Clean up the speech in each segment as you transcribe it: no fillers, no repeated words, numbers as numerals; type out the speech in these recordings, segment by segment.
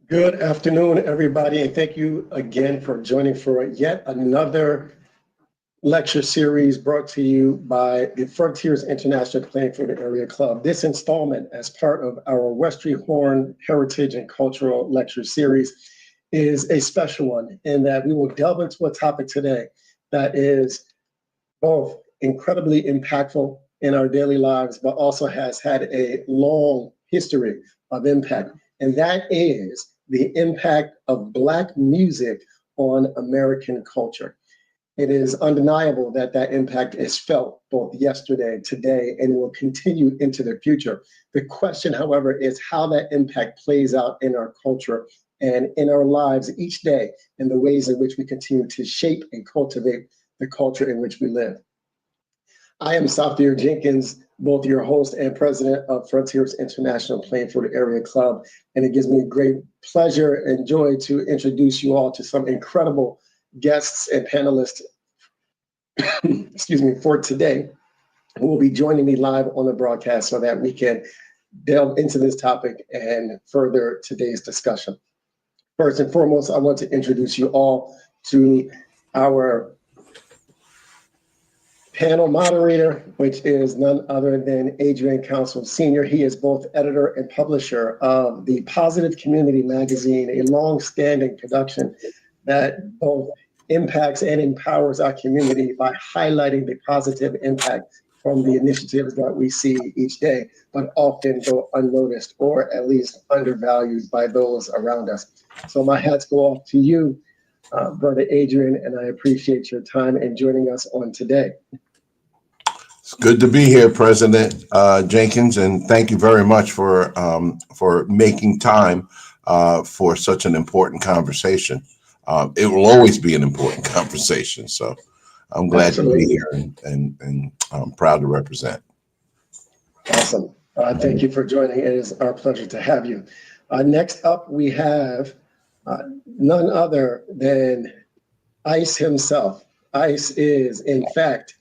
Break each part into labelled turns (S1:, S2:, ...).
S1: Good afternoon, everybody, and thank you again for joining for yet another lecture series brought to you by the Frontiers International Plainfield Area Club. This installment, as part of our Westry Horne Heritage and Cultural Lecture Series, is a special one in that we will delve into a topic today that is both incredibly impactful in our daily lives, but also has had a long history of impact. And that is the impact of Black music on American culture. It is undeniable that that impact is felt both yesterday, today, and will continue into the future. The question, however, is how that impact plays out in our culture and in our lives each day, and the ways in which we continue to shape and cultivate the culture in which we live. I am Safir Jenkins, both your host and president of Frontiers International Plainfield Area Club, and it gives me great pleasure and joy to introduce you all to some incredible guests and panelists, excuse me, for today, who will be joining me live on the broadcast so that we can delve into this topic and further today's discussion. First and foremost, I want to introduce you all to our panel moderator, which is none other than Adrian Council Sr. He is both editor and publisher of the Positive Community magazine, a long-standing production that both impacts and empowers our community by highlighting the positive impact from the initiatives that we see each day, but often go unnoticed or at least undervalued by those around us. So my hats go off to you, Brother Adrian, and I appreciate your time and joining us on today.
S2: It's good to be here, President Jenkins, and thank you very much for making time for such an important conversation. It will always be an important conversation, so I'm glad
S1: Absolutely.
S2: to be here and I'm proud to represent.
S1: Awesome. Thank you for joining. It is our pleasure to have you. Next up, we have none other than Ice himself. Ice is, in fact,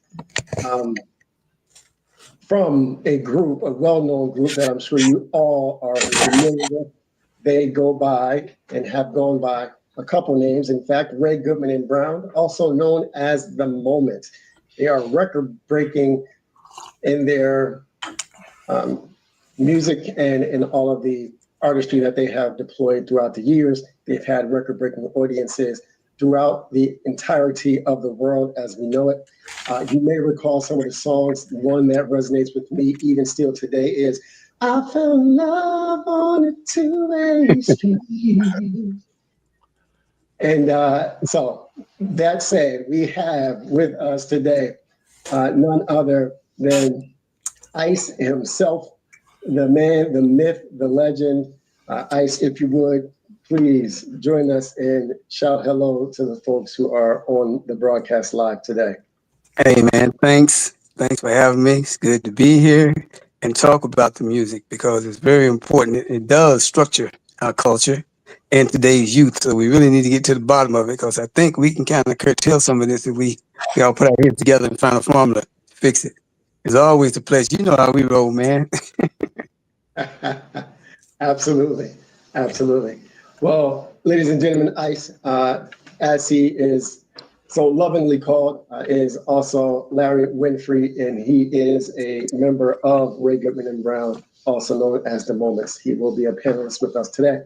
S1: from a group, a well-known group that I'm sure you all are familiar with. They go by and have gone by a couple names. In fact, Ray Goodman and Brown, also known as The Moments. They are record-breaking in their music and in all of the artistry that they have deployed throughout the years. They've had record-breaking audiences throughout the entirety of the world as we know it. You may recall some of the songs. One that resonates with me even still today is I Found Love on a Two-Way Street. And so that said, we have with us today none other than Ice himself, the man, the myth, the legend. Ice, if you would, please join us and shout hello to the folks who are on the broadcast live today.
S3: Hey, man, thanks. Thanks for having me. It's good to be here and talk about the music because it's very important. It does structure our culture and today's youth. So we really need to get to the bottom of it because I think we can kind of curtail some of this if we all put our heads together and find a formula to fix it. It's always a pleasure. You know how we roll, man.
S1: Absolutely. Absolutely. Well, ladies and gentlemen, Ice, as he is so lovingly called, is also Larry Winfrey, and he is a member of Ray Goodman and Brown, also known as The Moments. He will be a panelist with us today.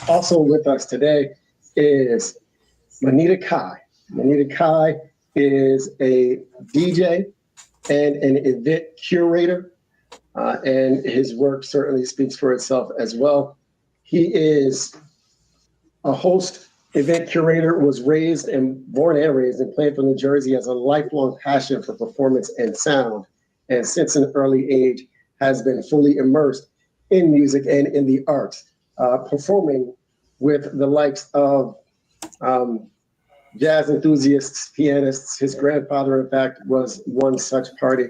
S1: Also with us today is Manita Kai. Manita Kai is a DJ and an event curator, and his work certainly speaks for itself as well. He is a host, event curator, was raised and born and raised in Plainfield, New Jersey, has a lifelong passion for performance and sound, and since an early age has been fully immersed in music and in the arts, performing with the likes of jazz enthusiasts, pianists. His grandfather, in fact, was one such party.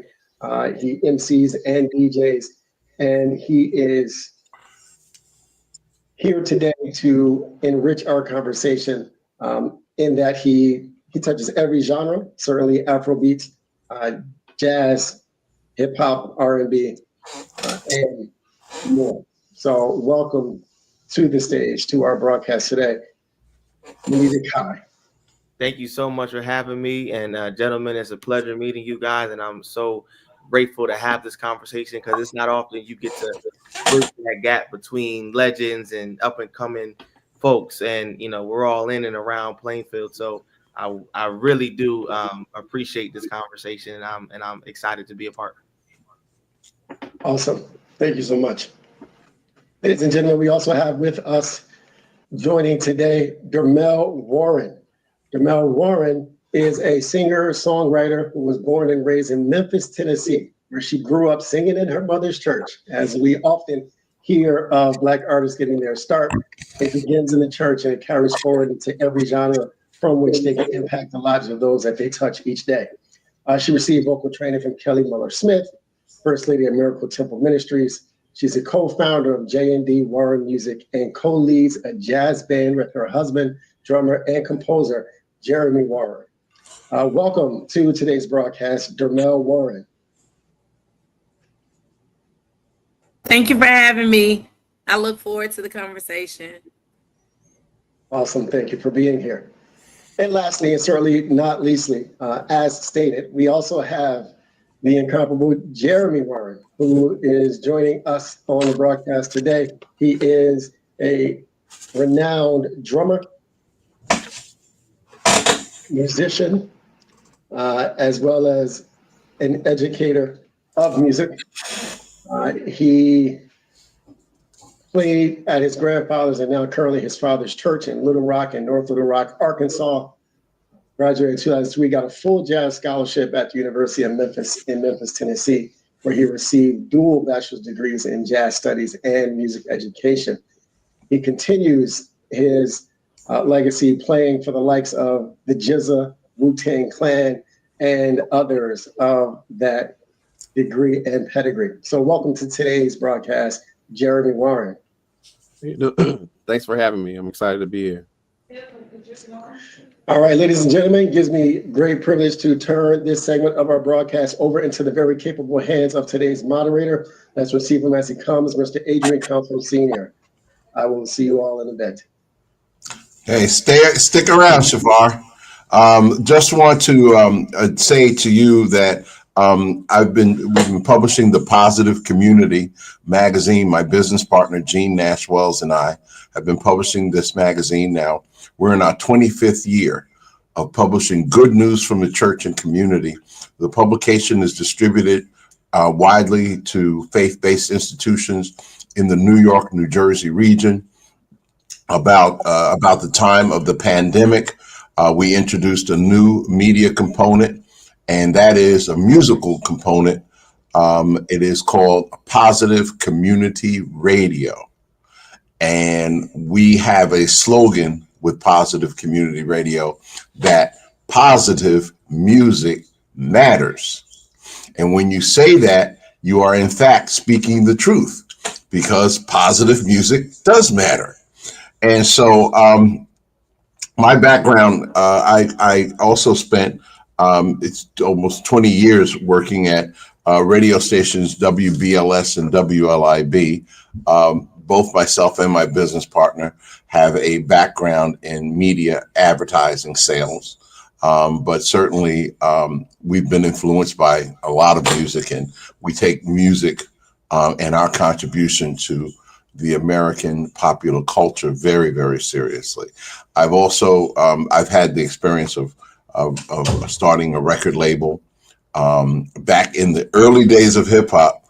S1: He MCs and DJs, and he is here today to enrich our conversation in that he touches every genre, certainly Afrobeats, jazz, hip hop, R&B, and more. So welcome, to the stage, to our broadcast today. Music High.
S4: Thank you so much for having me. And gentlemen, it's a pleasure meeting you guys. And I'm so grateful to have this conversation because it's not often you get to bridge that gap between legends and up and coming folks. And, you know, we're all in and around Plainfield. So I really do appreciate this conversation, and I'm excited to be a part.
S1: Awesome. Thank you so much. Ladies and gentlemen, we also have with us joining today, Dermel Warren. Dermel Warren is a singer, songwriter who was born and raised in Memphis, Tennessee, where she grew up singing in her mother's church. As we often hear of Black artists getting their start, it begins in the church and it carries forward into every genre from which they can impact the lives of those that they touch each day. She received vocal training from Kelly Miller-Smith, First Lady of Miracle Temple Ministries. She's a co-founder of J&D Warren Music and co-leads a jazz band with her husband, drummer and composer, Jeremy Warren. Welcome to today's broadcast, Dermel Warren.
S5: Thank you for having me. I look forward to the conversation.
S1: Awesome, thank you for being here. And lastly, and certainly not leastly, as stated, we also have the incomparable Jeremy Warren, who is joining us on the broadcast today. He is a renowned drummer, musician, as well as an educator of music. He played at his grandfather's and now currently his father's church in Little Rock and North Little Rock, Arkansas. Graduated in 2003, got a full jazz scholarship at the University of Memphis in Memphis, Tennessee, where he received dual bachelor's degrees in jazz studies and music education. He continues his legacy playing for the likes of the GZA, Wu-Tang Clan, and others of that degree and pedigree. So welcome to today's broadcast, Jeremy Warren.
S6: Thanks for having me. I'm excited to be here.
S1: All right, ladies and gentlemen, it gives me great privilege to turn this segment of our broadcast over into the very capable hands of today's moderator. Let's receive him as he comes, Mr. Adrian Council Sr. I will see you all in a bit.
S2: Hey, stick around, Shafar. Just want to say to you that we've been publishing the Positive Community magazine. My business partner, Gene Nash Wells, and I have been publishing this magazine now. We're in our 25th year of publishing good news from the church and community. The publication is distributed widely to faith-based institutions in the New York, New Jersey region. About the time of the pandemic, we introduced a new media component, and that is a musical component. It is called Positive Community Radio. And we have a slogan with Positive Community Radio that positive music matters. And when you say that, you are in fact speaking the truth, because positive music does matter. And so my background, I also spent it's almost 20 years working at radio stations WBLS and WLIB. Both myself and my business partner have a background in media advertising sales. But certainly we've been influenced by a lot of music, and we take music and our contribution to the American popular culture very, very seriously. I've also, I've had the experience of starting a record label back in the early days of hip hop.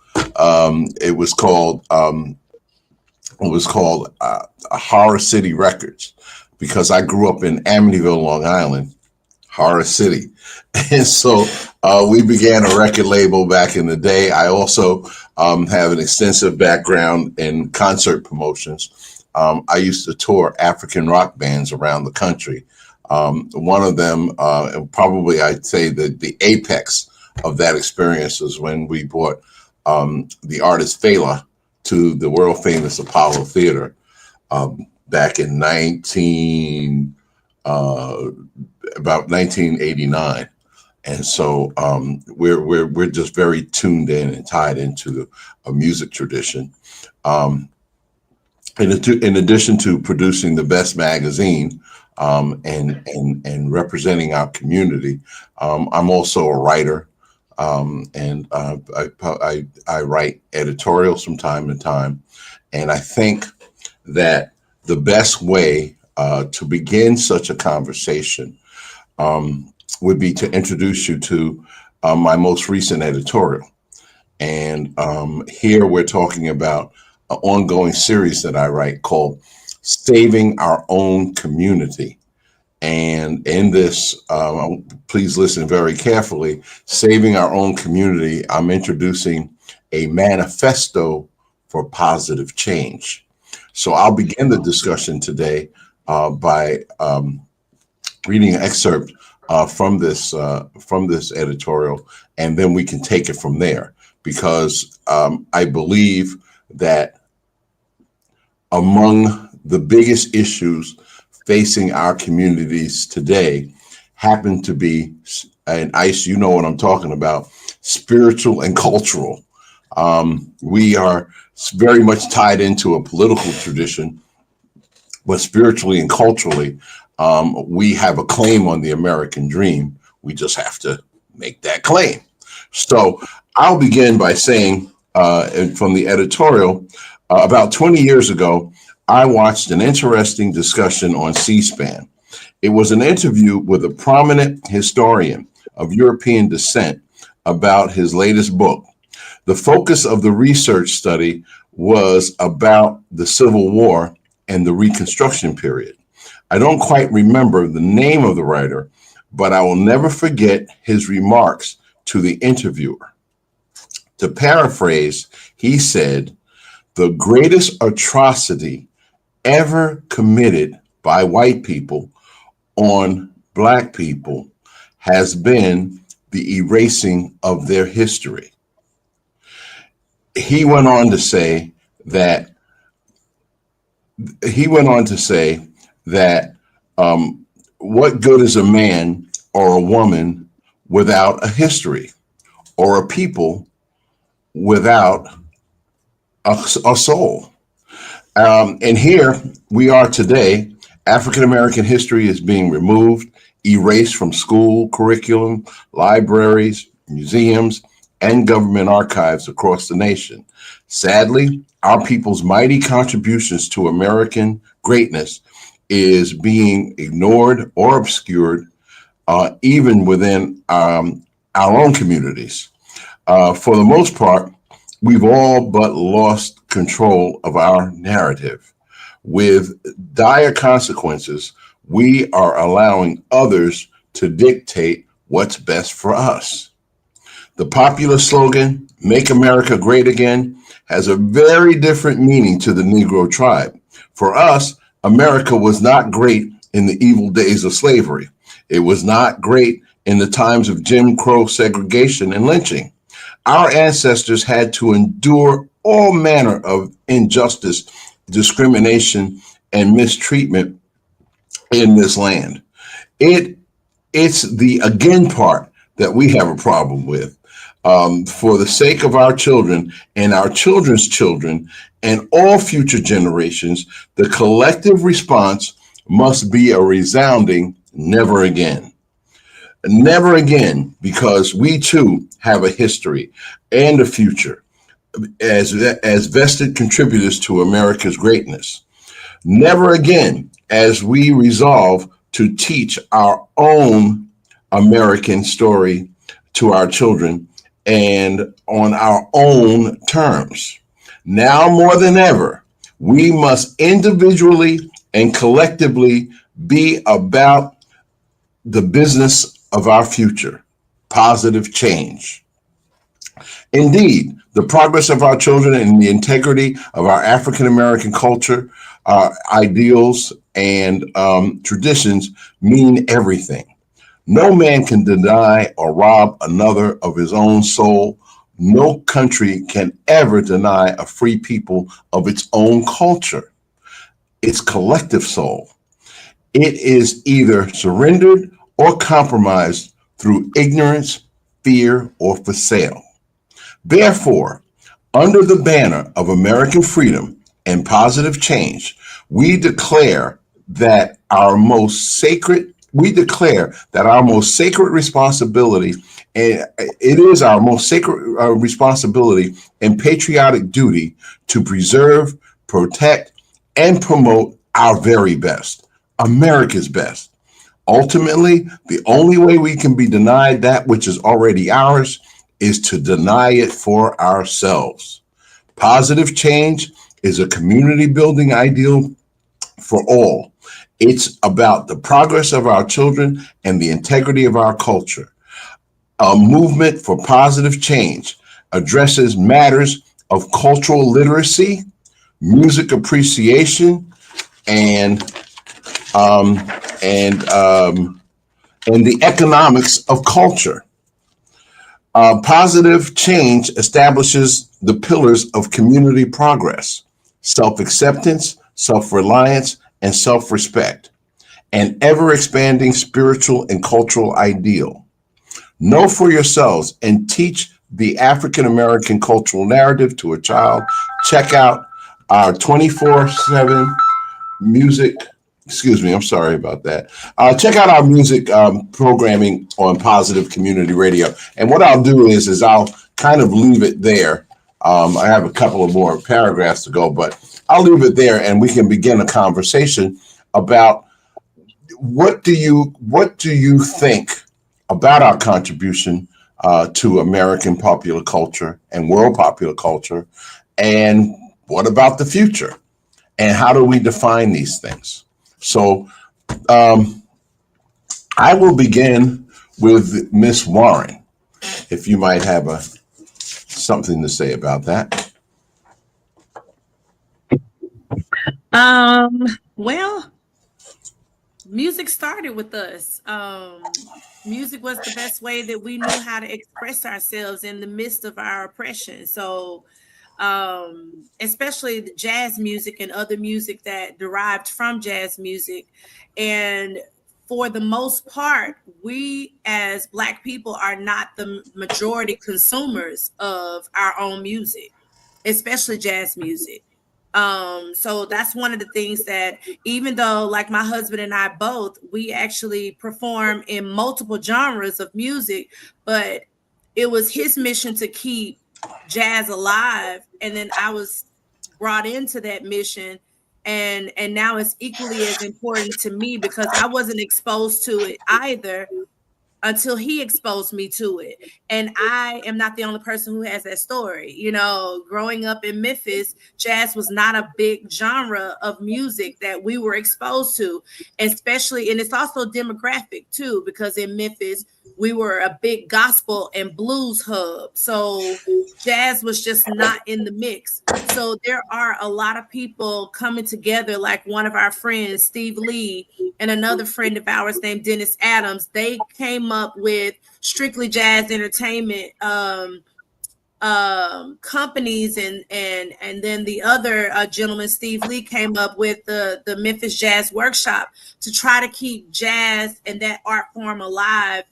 S2: It was called Horror City Records, because I grew up in Amityville, Long Island, Horror City. And so we began a record label back in the day. I also have an extensive background in concert promotions. I used to tour African rock bands around the country. One of them, probably I'd say the apex of that experience was when we brought the artist Fela to the world famous Apollo Theater back in about 1989. And so we're just very tuned in and tied into a music tradition. in addition to producing the best magazine and representing our community, I'm also a writer, and I write editorials from time to time. And I think that the best way to begin such a conversation would be to introduce you to my most recent editorial. And here we're talking about an ongoing series that I write called Saving Our Own Community. And in this, please listen very carefully, Saving Our Own Community, I'm introducing a manifesto for positive change. So I'll begin the discussion today by reading an excerpt from this editorial, and then we can take it from there, because I believe that among the biggest issues facing our communities today happen to be, and Ice, you know what I'm talking about, spiritual and cultural. We are very much tied into a political tradition, but spiritually and culturally, we have a claim on the American dream. We just have to make that claim. So I'll begin by saying, from the editorial, about 20 years ago, I watched an interesting discussion on C-SPAN. It was an interview with a prominent historian of European descent about his latest book. The focus of the research study was about the Civil War and the Reconstruction period. I don't quite remember the name of the writer, but I will never forget his remarks to the interviewer. To paraphrase, he said, "The greatest atrocity ever committed by white people on Black people has been the erasing of their history." He went on to say that what good is a man or a woman without a history, or a people without a soul? And here we are today. African American history is being removed, erased from school curriculum, libraries, museums, and government archives across the nation. Sadly, our people's mighty contributions to American greatness is being ignored or obscured, even within our own communities. For the most part, we've all but lost control of our narrative. With dire consequences, we are allowing others to dictate what's best for us. The popular slogan, "Make America Great Again," has a very different meaning to the Negro tribe. For us, America was not great in the evil days of slavery. It was not great in the times of Jim Crow segregation and lynching. Our ancestors had to endure all manner of injustice, discrimination, and mistreatment in this land. It's the again part that we have a problem with. For the sake of our children and our children's children and all future generations, the collective response must be a resounding never again. Never again, because we too have a history and a future as vested contributors to America's greatness. Never again, as we resolve to teach our own American story to our children and on our own terms. Now more than ever, we must individually and collectively be about the business of our future, positive change. Indeed, the progress of our children and the integrity of our African American culture, ideals, and traditions mean everything. No man can deny or rob another of his own soul. No country can ever deny a free people of its own culture, its collective soul. It is either surrendered or compromised through ignorance, fear, or for sale. Therefore, under the banner of American freedom, and positive change, we declare that our most sacred responsibility, and it is our most sacred responsibility and patriotic duty to preserve, protect, and promote our very best, America's best. Ultimately, the only way we can be denied that which is already ours is to deny it for ourselves. Positive change is a community building ideal for all. It's about the progress of our children and the integrity of our culture. A movement for positive change addresses matters of cultural literacy, music appreciation, and the economics of culture. Positive change establishes the pillars of community progress: self-acceptance, self-reliance, and self-respect, an ever-expanding spiritual and cultural ideal. Know for yourselves and teach the African American cultural narrative to a child. Check out our 24/7 music. Excuse me, I'm sorry about that. Check out our music programming on Positive Community Radio. And what I'll do is I'll kind of leave it there. I have a couple of more paragraphs to go, but I'll leave it there and we can begin a conversation about what do you think about our contribution to American popular culture and world popular culture, and what about the future, and how do we define these things? So I will begin with Miss Warren, if you might have something to say about that.
S5: Well, music started with us. Music was the best way that we knew how to express ourselves in the midst of our oppression. So especially the jazz music and other music that derived from jazz music. And for the most part, we as Black people are not the majority consumers of our own music, especially jazz music. So that's one of the things that, even though like my husband and I both, we actually perform in multiple genres of music, but it was his mission to keep jazz alive, and then I was brought into that mission, and now it's equally as important to me because I wasn't exposed to it either until he exposed me to it. And I am not the only person who has that story. You know, growing up in Memphis, jazz was not a big genre of music that we were exposed to, especially, and it's also demographic too, because in Memphis, we were a big gospel and blues hub. So jazz was just not in the mix. So there are a lot of people coming together, like one of our friends, Steve Lee, and another friend of ours named Dennis Adams. They came up with Strictly Jazz Entertainment companies, and then the other gentleman, Steve Lee, came up with the Memphis Jazz Workshop to try to keep jazz and that art form alive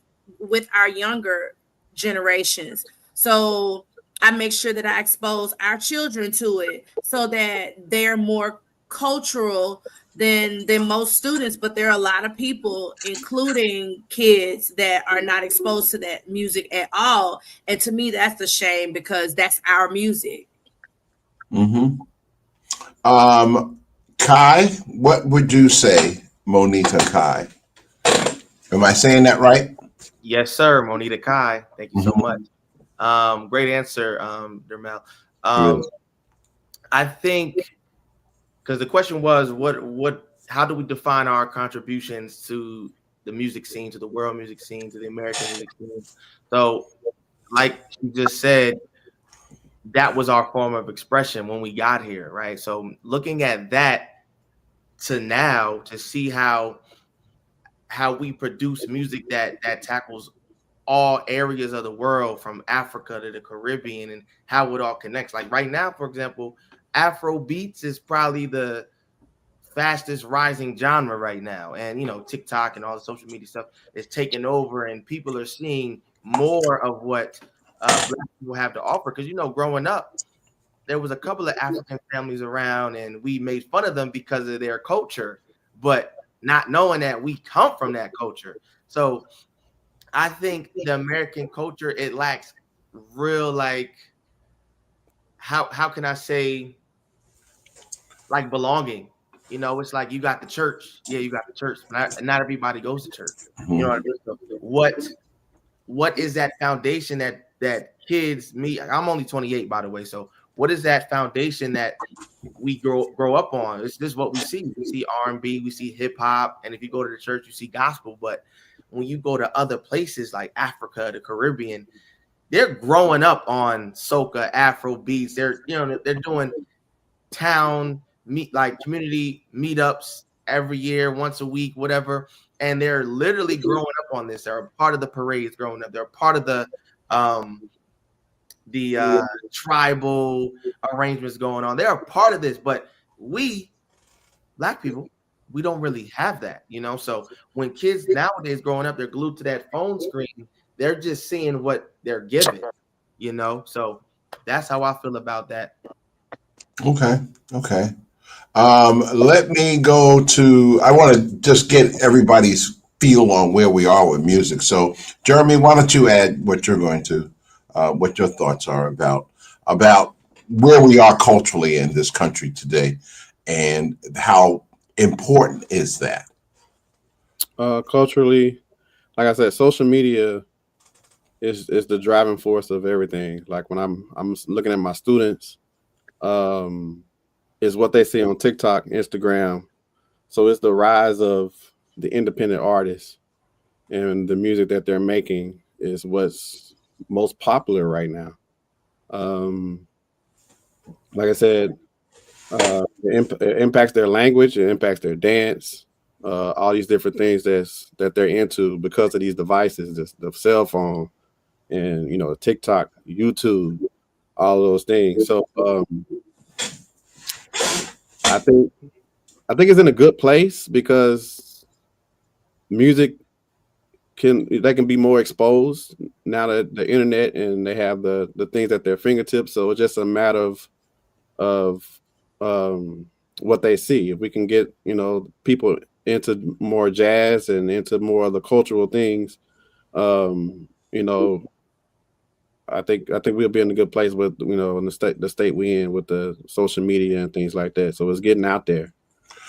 S5: with our younger generations. So I make sure that I expose our children to it so that they're more cultural than most students. But there are a lot of people, including kids, that are not exposed to that music at all. And to me, that's a shame because that's our music.
S2: Mm-hmm. Kai, what would you say, Monita Kai? Am I saying that right?
S4: Yes, sir, Monita Kai. Thank you so much. Great answer, Dermel. I think, because the question was, how do we define our contributions to the music scene, to the world music scene, to the American music scene? So, like you just said, that was our form of expression when we got here, right? So, looking at that to now, to see how we produce music that tackles all areas of the world, from Africa to the Caribbean, and how it all connects. Like right now, for example, Afro beats is probably the fastest rising genre right now. And, you know, TikTok and all the social media stuff is taking over, and people are seeing more of what Black people have to offer. Because, you know, growing up, there was a couple of African families around, and we made fun of them because of their culture, but not knowing that we come from that culture. So I think the American culture, it lacks real, like, how can I say, like, belonging. You know, it's like you got the church. Yeah, you got the church. Not everybody goes to church. You know what I mean? So what is that foundation that kids meet? I'm only 28, by the way. So what is that foundation that we grow up on? This is what we see. We see R&B, we see hip hop, and if you go to the church, you see gospel. But when you go to other places like Africa, the Caribbean, they're growing up on soca, Afro beats. They're doing town community meetups every year, once a week, whatever. And they're literally growing up on this. They're a part of the parades growing up. They're a part of the tribal arrangements going on. They're a part of this, but we Black people, we don't really have that, you know. So when kids nowadays growing up, they're glued to that phone screen. They're just seeing what they're given, you know. So that's how I feel about that.
S2: Okay. Let me go to, I want to just get everybody's feel on where we are with music. So, Jeremy, why don't you add what you're going to, what your thoughts are about where we are culturally in this country today, and how important is that?
S6: Culturally, like I said, social media is the driving force of everything. Like when I'm looking at my students, is what they see on TikTok, Instagram. So it's the rise of the independent artists, and the music that they're making is what's most popular right now. Like I said, it impacts their language, it impacts their dance, all these different things that they're into because of these devices, the cell phone, and TikTok, YouTube, all those things. So I think it's in a good place because music can be more exposed now that the internet, and they have the things at their fingertips. So it's just a matter of what they see. If we can get people into more jazz and into more of the cultural things, I think we'll be in a good place with in the state we in with the social media and things like that. So it's getting out there.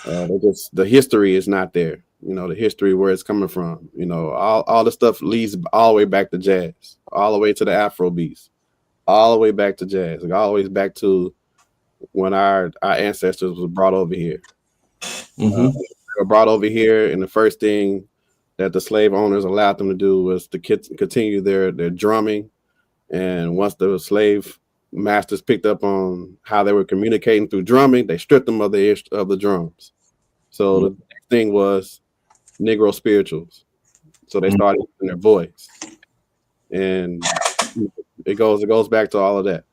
S6: The history is not there. The history where it's coming from. All the stuff leads all the way back to jazz, all the way to the Afro beats, all the way back to jazz, like all the way back to when our ancestors was brought over here.
S2: Mm-hmm.
S6: They were brought over here, and the first thing that the slave owners allowed them to do was to continue their drumming. And once the slave masters picked up on how they were communicating through drumming, they stripped them of the drums. So the next thing was Negro spirituals. So they started using their voice, and it goes back to all of that.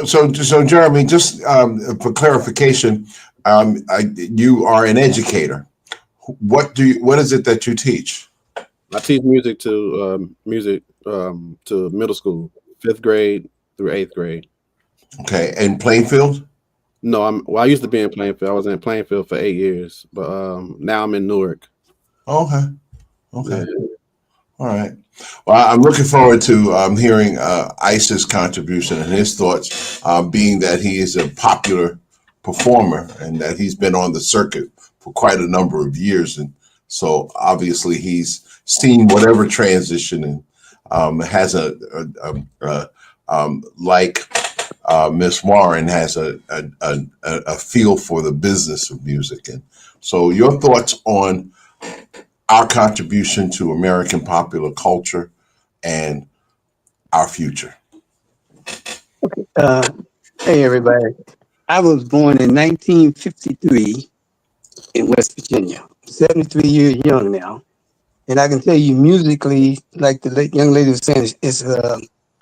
S2: So Jeremy, just for clarification, you are an educator. What is it that you teach?
S6: I teach music to middle school, 5th grade through 8th grade.
S2: Okay, and Plainfield?
S6: No, I used to be in Plainfield. I was in Plainfield for 8 years, but now I'm in Newark.
S2: Okay. Yeah. All right. Well, I'm looking forward to hearing Ice's contribution and his thoughts, being that he is a popular performer and that he's been on the circuit for quite a number of years. And so obviously he's seen whatever transition and has like Miss Warren has a feel for the business of music. And so your thoughts on our contribution to American popular culture and our future.
S3: Hey, everybody. I was born in 1953 in West Virginia. 73 years young now. And I can tell you musically, like the young lady was saying, it's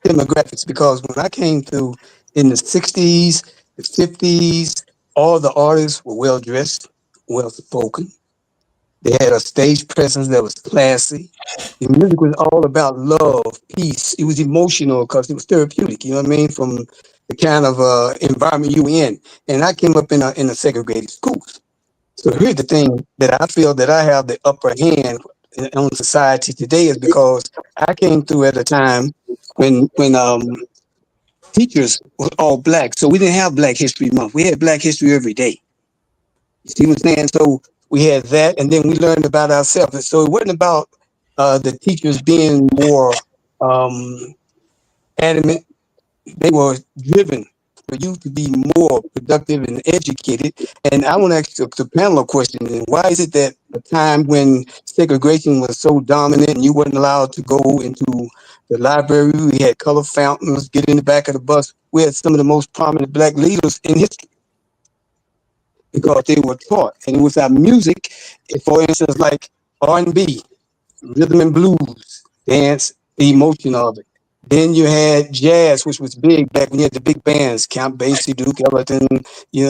S3: demographics, because when I came through in the 60s, the 50s, all the artists were well-dressed, well-spoken. They had a stage presence that was classy. The music was all about love, peace. It was emotional because it was therapeutic, you know what I mean? From the kind of environment you in. And I came up in a segregated schools. So here's the thing that I feel that I have the upper hand on society today is because I came through at a time when teachers were all black. So we didn't have Black History Month. We had Black History every day. You see what I'm saying? So we had that, and then we learned about ourselves. And so it wasn't about the teachers being more adamant. They were driven for you to be more productive and educated. And I want to ask the panel a question. And why is it that a time when segregation was so dominant and you weren't allowed to go into the library, we had color fountains, get in the back of the bus, we had some of the most prominent black leaders in history because they were taught. And it was our music, for instance, like R&B, rhythm and blues, dance, the emotion of it. Then you had jazz, which was big back when you had the big bands, Count Basie, Duke Ellington,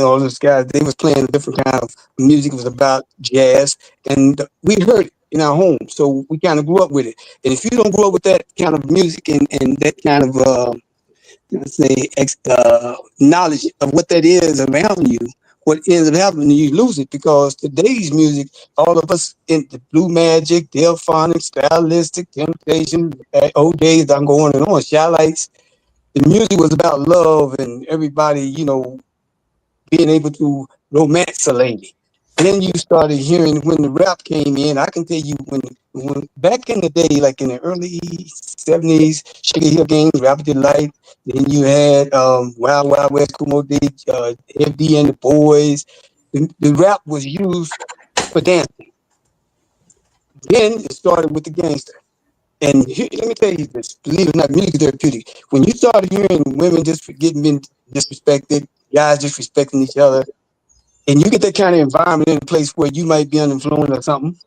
S3: all those guys. They was playing a different kind of music. It was about jazz, and we heard it in our home, so we kind of grew up with it. And if you don't grow up with that kind of music and that kind of knowledge of what that is around you, what ends up happening, you lose it because today's music, all of us in the Blue Magic, Delphonic, Stylistic, Temptation, old days, I'm going on, Shy Lights. The music was about love and everybody, being able to romance a lady. Then you started hearing when the rap came in. I can tell you when back in the day, like in the early 70s, Sugar Hill Games, Rapper Delight. Then you had Wild Wild West, Kumo D, FD and the Boys. The rap was used for dancing. Then it started with the gangster. And let me tell you this, believe it or not, music is therapeutic. When you started hearing women just getting disrespected, guys disrespecting each other, and you get that kind of environment in a place where you might be uninfluenced or something,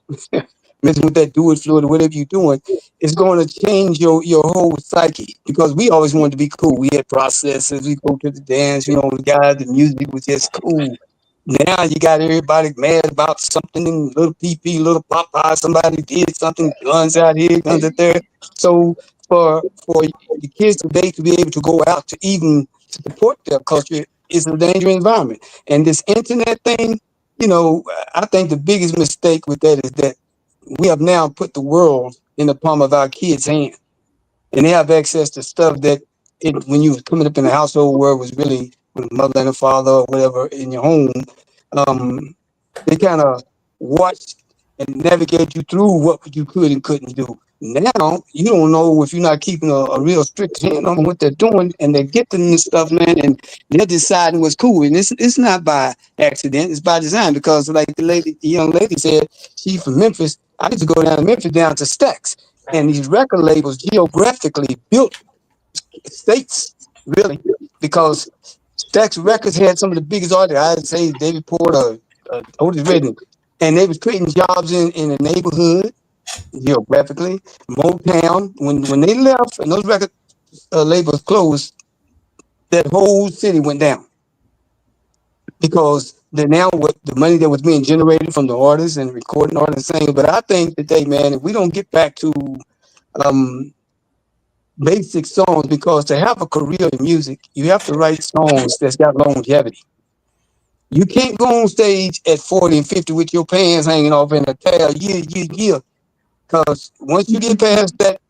S3: messing with that do it fluid or whatever you're doing, it's going to change your whole psyche. Because we always wanted to be cool. We had processes. We go to the dance. The guys, the music was just cool. Now you got everybody mad about something. Little PP, little Popeye, somebody did something. Guns out here, guns out there. So for the kids today to be able to go out to even support their culture is a dangerous environment. And this internet thing, I think the biggest mistake with that is that we have now put the world in the palm of our kids' hand, and they have access to stuff that when you were coming up in a household where it was really with a mother and a father or whatever in your home, they kind of watched and navigate you through what you could and couldn't do. Now you don't know if you're not keeping a real strict hand on what they're doing, and they're getting this stuff, man, and they're deciding what's cool. And it's not by accident; it's by design. Because, like the young lady said, she's from Memphis. I used to go down to Memphis, down to Stax, and these record labels geographically built states, really, because Stax Records had some of the biggest artists. I'd say David Porter, Otis Redding, and they was creating jobs in the neighborhood geographically. Motown, when they left and those record labels closed, that whole city went down because now what the money that was being generated from the artists and recording artists saying. But I think today, man, if we don't get back to basic songs, because to have a career in music, you have to write songs that's got longevity. You can't go on stage at 40 and 50 with your pants hanging off in a tail, because once you get past that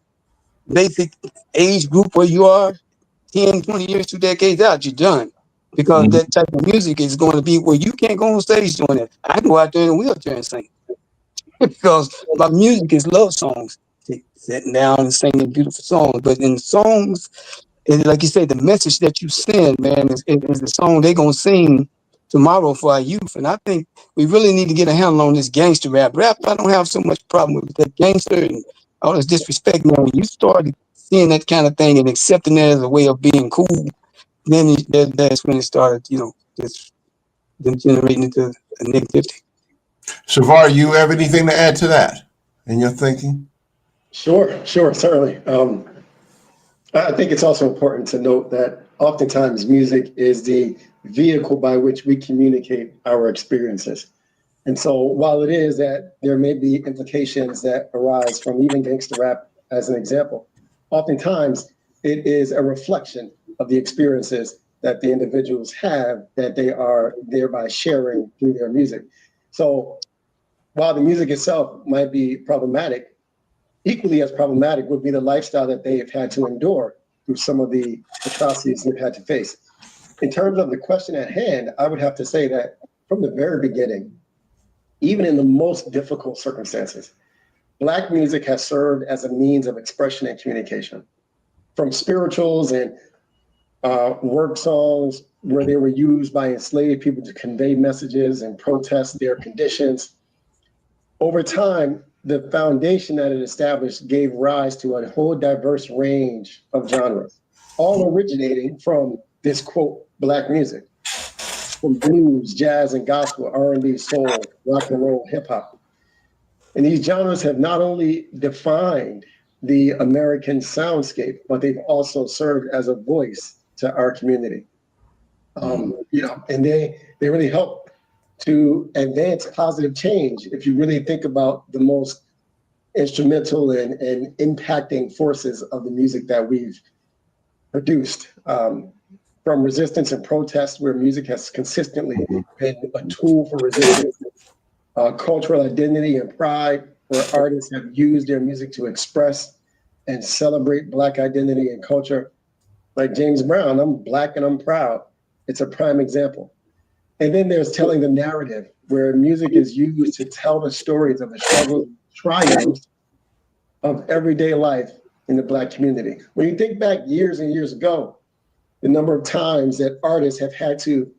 S3: basic age group where you are, 10, 20 years, 2 decades out, you're done. Because that type of music is going to be where you can't go on stage doing it. I can go out there in a wheelchair and sing. Because my music is love songs. Sitting down and singing beautiful songs. But in songs, and like you say, the message that you send, man, is the song they're going to sing tomorrow for our youth. And I think we really need to get a handle on this gangster rap. I don't have so much problem with that gangster and all this disrespect. Man, when you started seeing that kind of thing and accepting that as a way of being cool, then that's when it started, just generating into a negativity.
S2: Shavar, you have anything to add to that in your thinking?
S1: Sure, certainly. I think it's also important to note that oftentimes music is the vehicle by which we communicate our experiences. And so while it is that there may be implications that arise from even gangster rap as an example, oftentimes it is a reflection of the experiences that the individuals have that they are thereby sharing through their music. So while the music itself might be problematic, equally as problematic would be the lifestyle that they have had to endure through some of the atrocities they've had to face. In terms of the question at hand, I would have to say that from the very beginning, even in the most difficult circumstances, Black music has served as a means of expression and communication. From spirituals and work songs where they were used by enslaved people to convey messages and protest their conditions. Over time, the foundation that it established gave rise to a whole diverse range of genres, all originating from this quote, Black music, from blues, jazz, and gospel, R&B, soul, rock and roll, hip hop. And these genres have not only defined the American soundscape, but they've also served as a voice to our community. And they really help to advance positive change. If you really think about the most instrumental and impacting forces of the music that we've produced, from resistance and protest, where music has consistently been a tool for resistance, cultural identity and pride, where artists have used their music to express and celebrate Black identity and culture. Like James Brown, I'm Black and I'm proud. It's a prime example. And then there's telling the narrative, where music is used to tell the stories of the struggles, triumphs of everyday life in the Black community. When you think back years and years ago, the number of times that artists have had to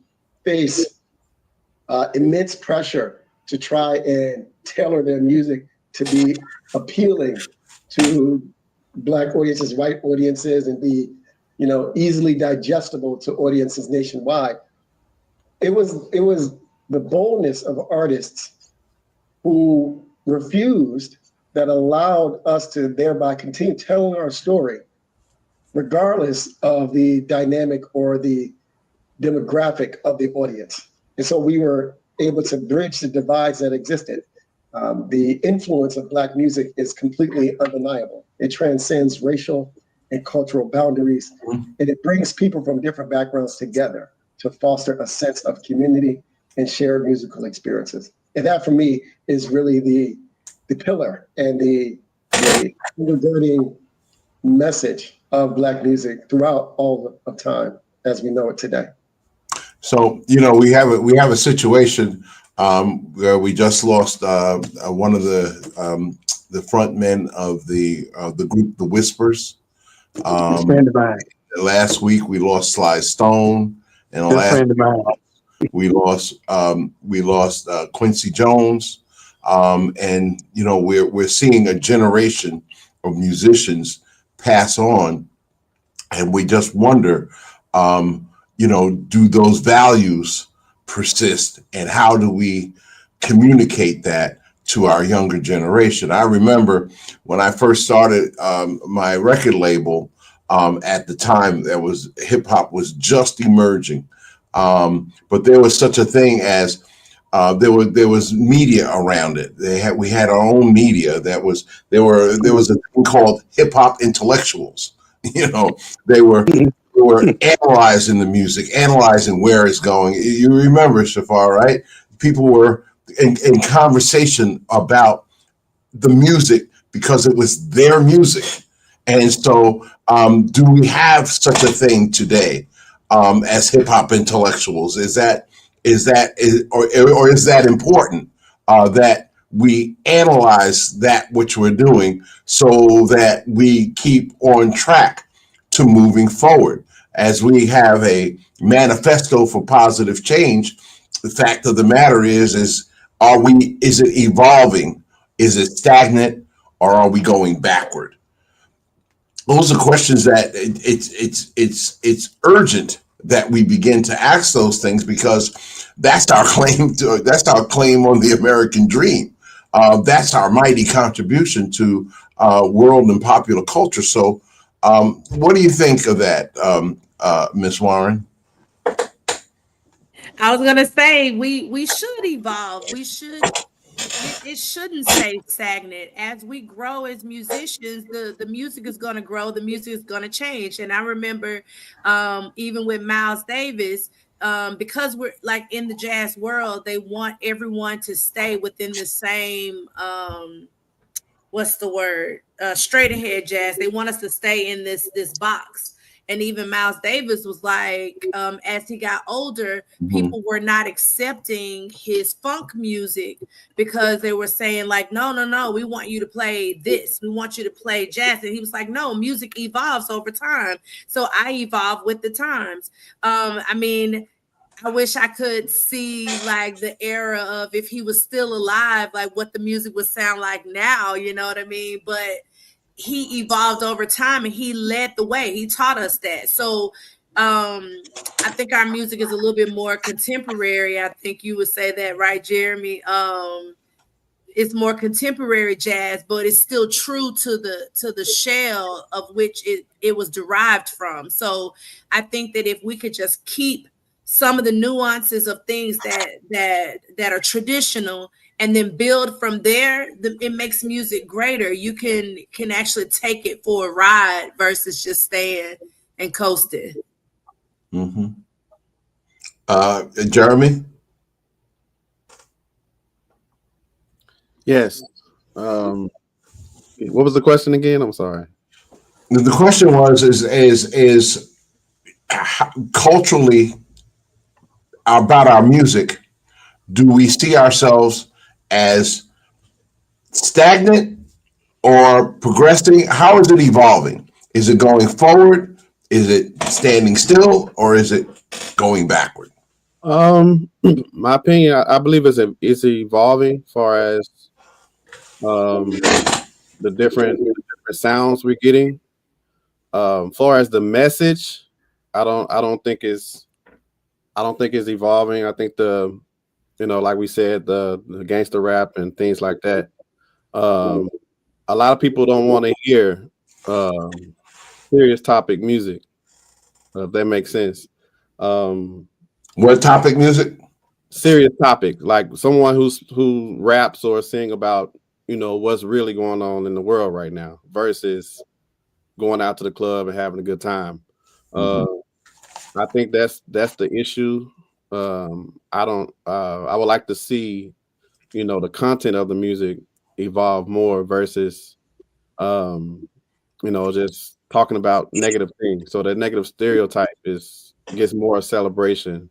S1: face immense pressure to try and tailor their music to be appealing to Black audiences, white audiences, and be, easily digestible to audiences nationwide. It was the boldness of artists who refused that allowed us to thereby continue telling our story, regardless of the dynamic or the demographic of the audience. And so we were able to bridge the divides that existed. The influence of Black music is completely undeniable. It transcends racial and cultural boundaries, and it brings people from different backgrounds together to foster a sense of community and shared musical experiences. And that, for me, is really the pillar and the undergirding message of Black music throughout all of time as we know it today.
S2: So, we have a situation where we just lost one of the front men of the group, the Whispers. Last week we lost Sly Stone, and last week we lost Quincy Jones, and we're seeing a generation of musicians pass on, and we just wonder, do those values persist, and how do we communicate that to our younger generation? I remember when I first started my record label, at the time that was hip hop was just emerging, but there was such a thing as there was media around it. We had our own media. There was a thing called hip hop intellectuals. They were analyzing the music, analyzing where it's going. You remember, Shafar, right? People were in conversation about the music because it was their music. And so do we have such a thing today as hip hop intellectuals? Is that important that we analyze that which we're doing so that we keep on track to moving forward? As we have a manifesto for positive change, the fact of the matter is it evolving? Is it stagnant, or are we going backward? Those are questions that it's urgent that we begin to ask those things, because that's our claim on the American dream. That's our mighty contribution to world and popular culture. So what do you think of that, Ms. Warren?
S5: I was gonna say we should evolve. We should. it shouldn't stay stagnant. As we grow as musicians, the music is going to grow, the music is going to change. And I remember even with Miles Davis, because we're like in the jazz world, they want everyone to stay within the same what's the word, straight ahead jazz. They want us to stay in this box. And even Miles Davis was like, as he got older, people were not accepting his funk music because they were saying like, no, we want you to play this. We want you to play jazz. And he was like, no, music evolves over time. So I evolve with the times. I mean, I wish I could see like the era of if he was still alive, like what the music would sound like now, you know what I mean? But he evolved over time and he led the way. He taught us that. So I think our music is a little bit more contemporary. I think you would say that, right, Jeremy? It's more contemporary jazz, but it's still true to the shell of which it was derived from. So I think that if we could just keep some of the nuances of things that are traditional and then build from there, it makes music greater. You can actually take it for a ride versus just staying and coasting.
S2: Jeremy?
S6: Yes. What was the question again? I'm sorry.
S2: The question was, is culturally about our music, do we see ourselves as stagnant or progressing? How is it evolving? Is it going forward? Is it standing still, or is it going backward?
S6: My opinion, I believe it's evolving as far as the different sounds we're getting. Far as the message, I don't think it's evolving. I think like we said, the gangster rap and things like that. A lot of people don't want to hear serious topic music, if that makes sense.
S2: What topic music?
S6: Serious topic, like someone who raps or sing about what's really going on in the world right now versus going out to the club and having a good time. I think that's the issue. I would like to see the content of the music evolve more versus just talking about negative things. So that negative stereotype gets more celebration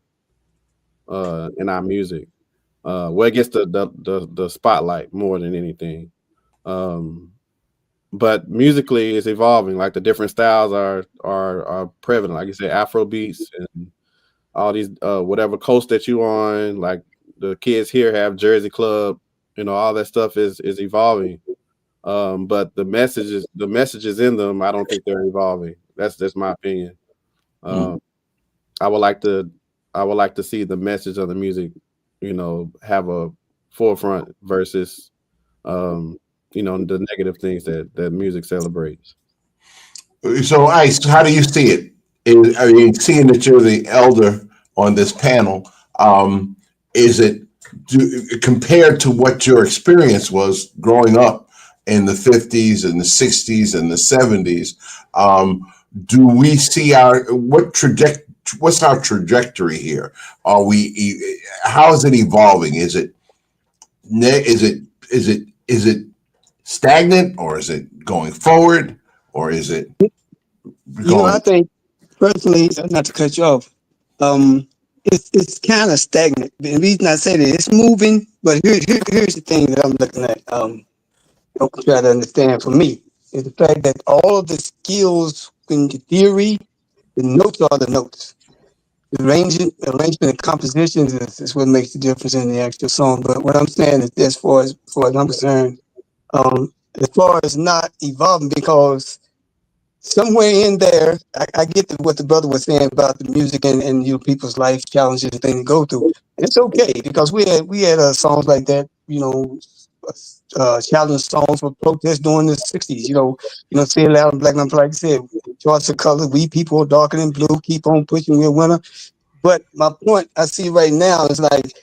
S6: in our music. It gets the spotlight more than anything. But musically it's evolving. Like the different styles are prevalent. Like you say, Afro beats and all these whatever coast that you on, like the kids here have Jersey Club, all that stuff is evolving. But the messages in them, I don't think they're evolving. That's my opinion. I would like to see the message of the music, have a forefront versus the negative things that music celebrates.
S2: So, Ice, how do you see it? Seeing that you're the elder on this panel, is it compared to what your experience was growing up in the 50s and the 60s and the 70s? Do we see what's our trajectory here? How is it evolving? Is it stagnant, or is it going forward, or is it going?
S3: I think personally, not to cut you off, it's kind of stagnant. The reason I say that it's moving, but here's the thing that I'm looking at. Don't try to understand for me is the fact that all of the skills in the theory, the notes are the notes. The arrangement and compositions is what makes the difference in the actual song. But what I'm saying is, as far as I'm concerned, as far as not evolving, because somewhere in there, I get what the brother was saying about the music and people's life challenges and things to go through. It's okay because we had songs like that, challenge songs for protest during the 60s. Say it loud and black and like I said, charts of color, we people darker than blue, keep on pushing, we're winner. But my point I see right now is like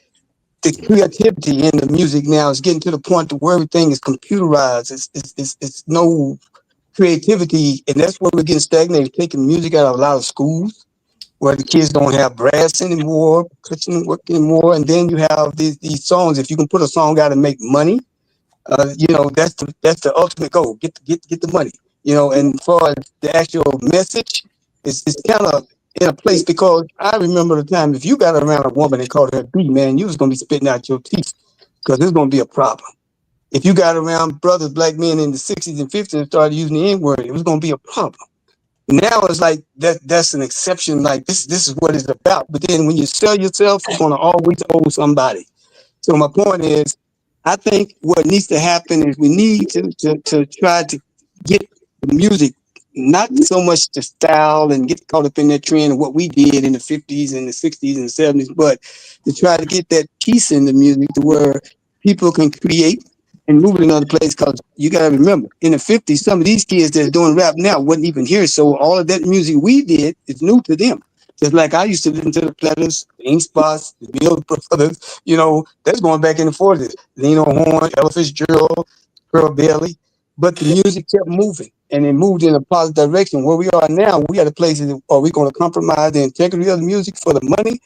S3: the creativity in the music now is getting to the point to where everything is computerized. It's no creativity, and that's where we're getting stagnated. Taking music out of a lot of schools where the kids don't have brass anymore, percussion work anymore, and then you have these songs. If you can put a song out and make money, that's the ultimate goal. Get the money. And for the actual message, it's kind of in a place because I remember the time if you got around a woman and called her B, man, you was gonna be spitting out your teeth because there's gonna be a problem. If you got around brothers, black men in the 60s and 50s and started using the N-word, it was gonna be a problem. Now it's like that's an exception, like this is what it's about. But then when you sell yourself, you're gonna always owe somebody. So my point is, I think what needs to happen is we need to try to get the music, not so much the style and get caught up in that trend of what we did in the 50s and the 60s and the 70s, but to try to get that piece in the music to where people can create and move it another place. Because you got to remember, in the 50s, some of these kids that's doing rap now wasn't even here. So all of that music we did is new to them. Just like I used to listen to the Platters, the Ink Spots, the Bill Brothers, that's going back in the 40s. Horne, Ella Fitzgerald, Pearl Bailey. But the music kept moving, and it moved in a positive direction. Where we are now, we are the places, are we going to compromise the integrity of the music for the money?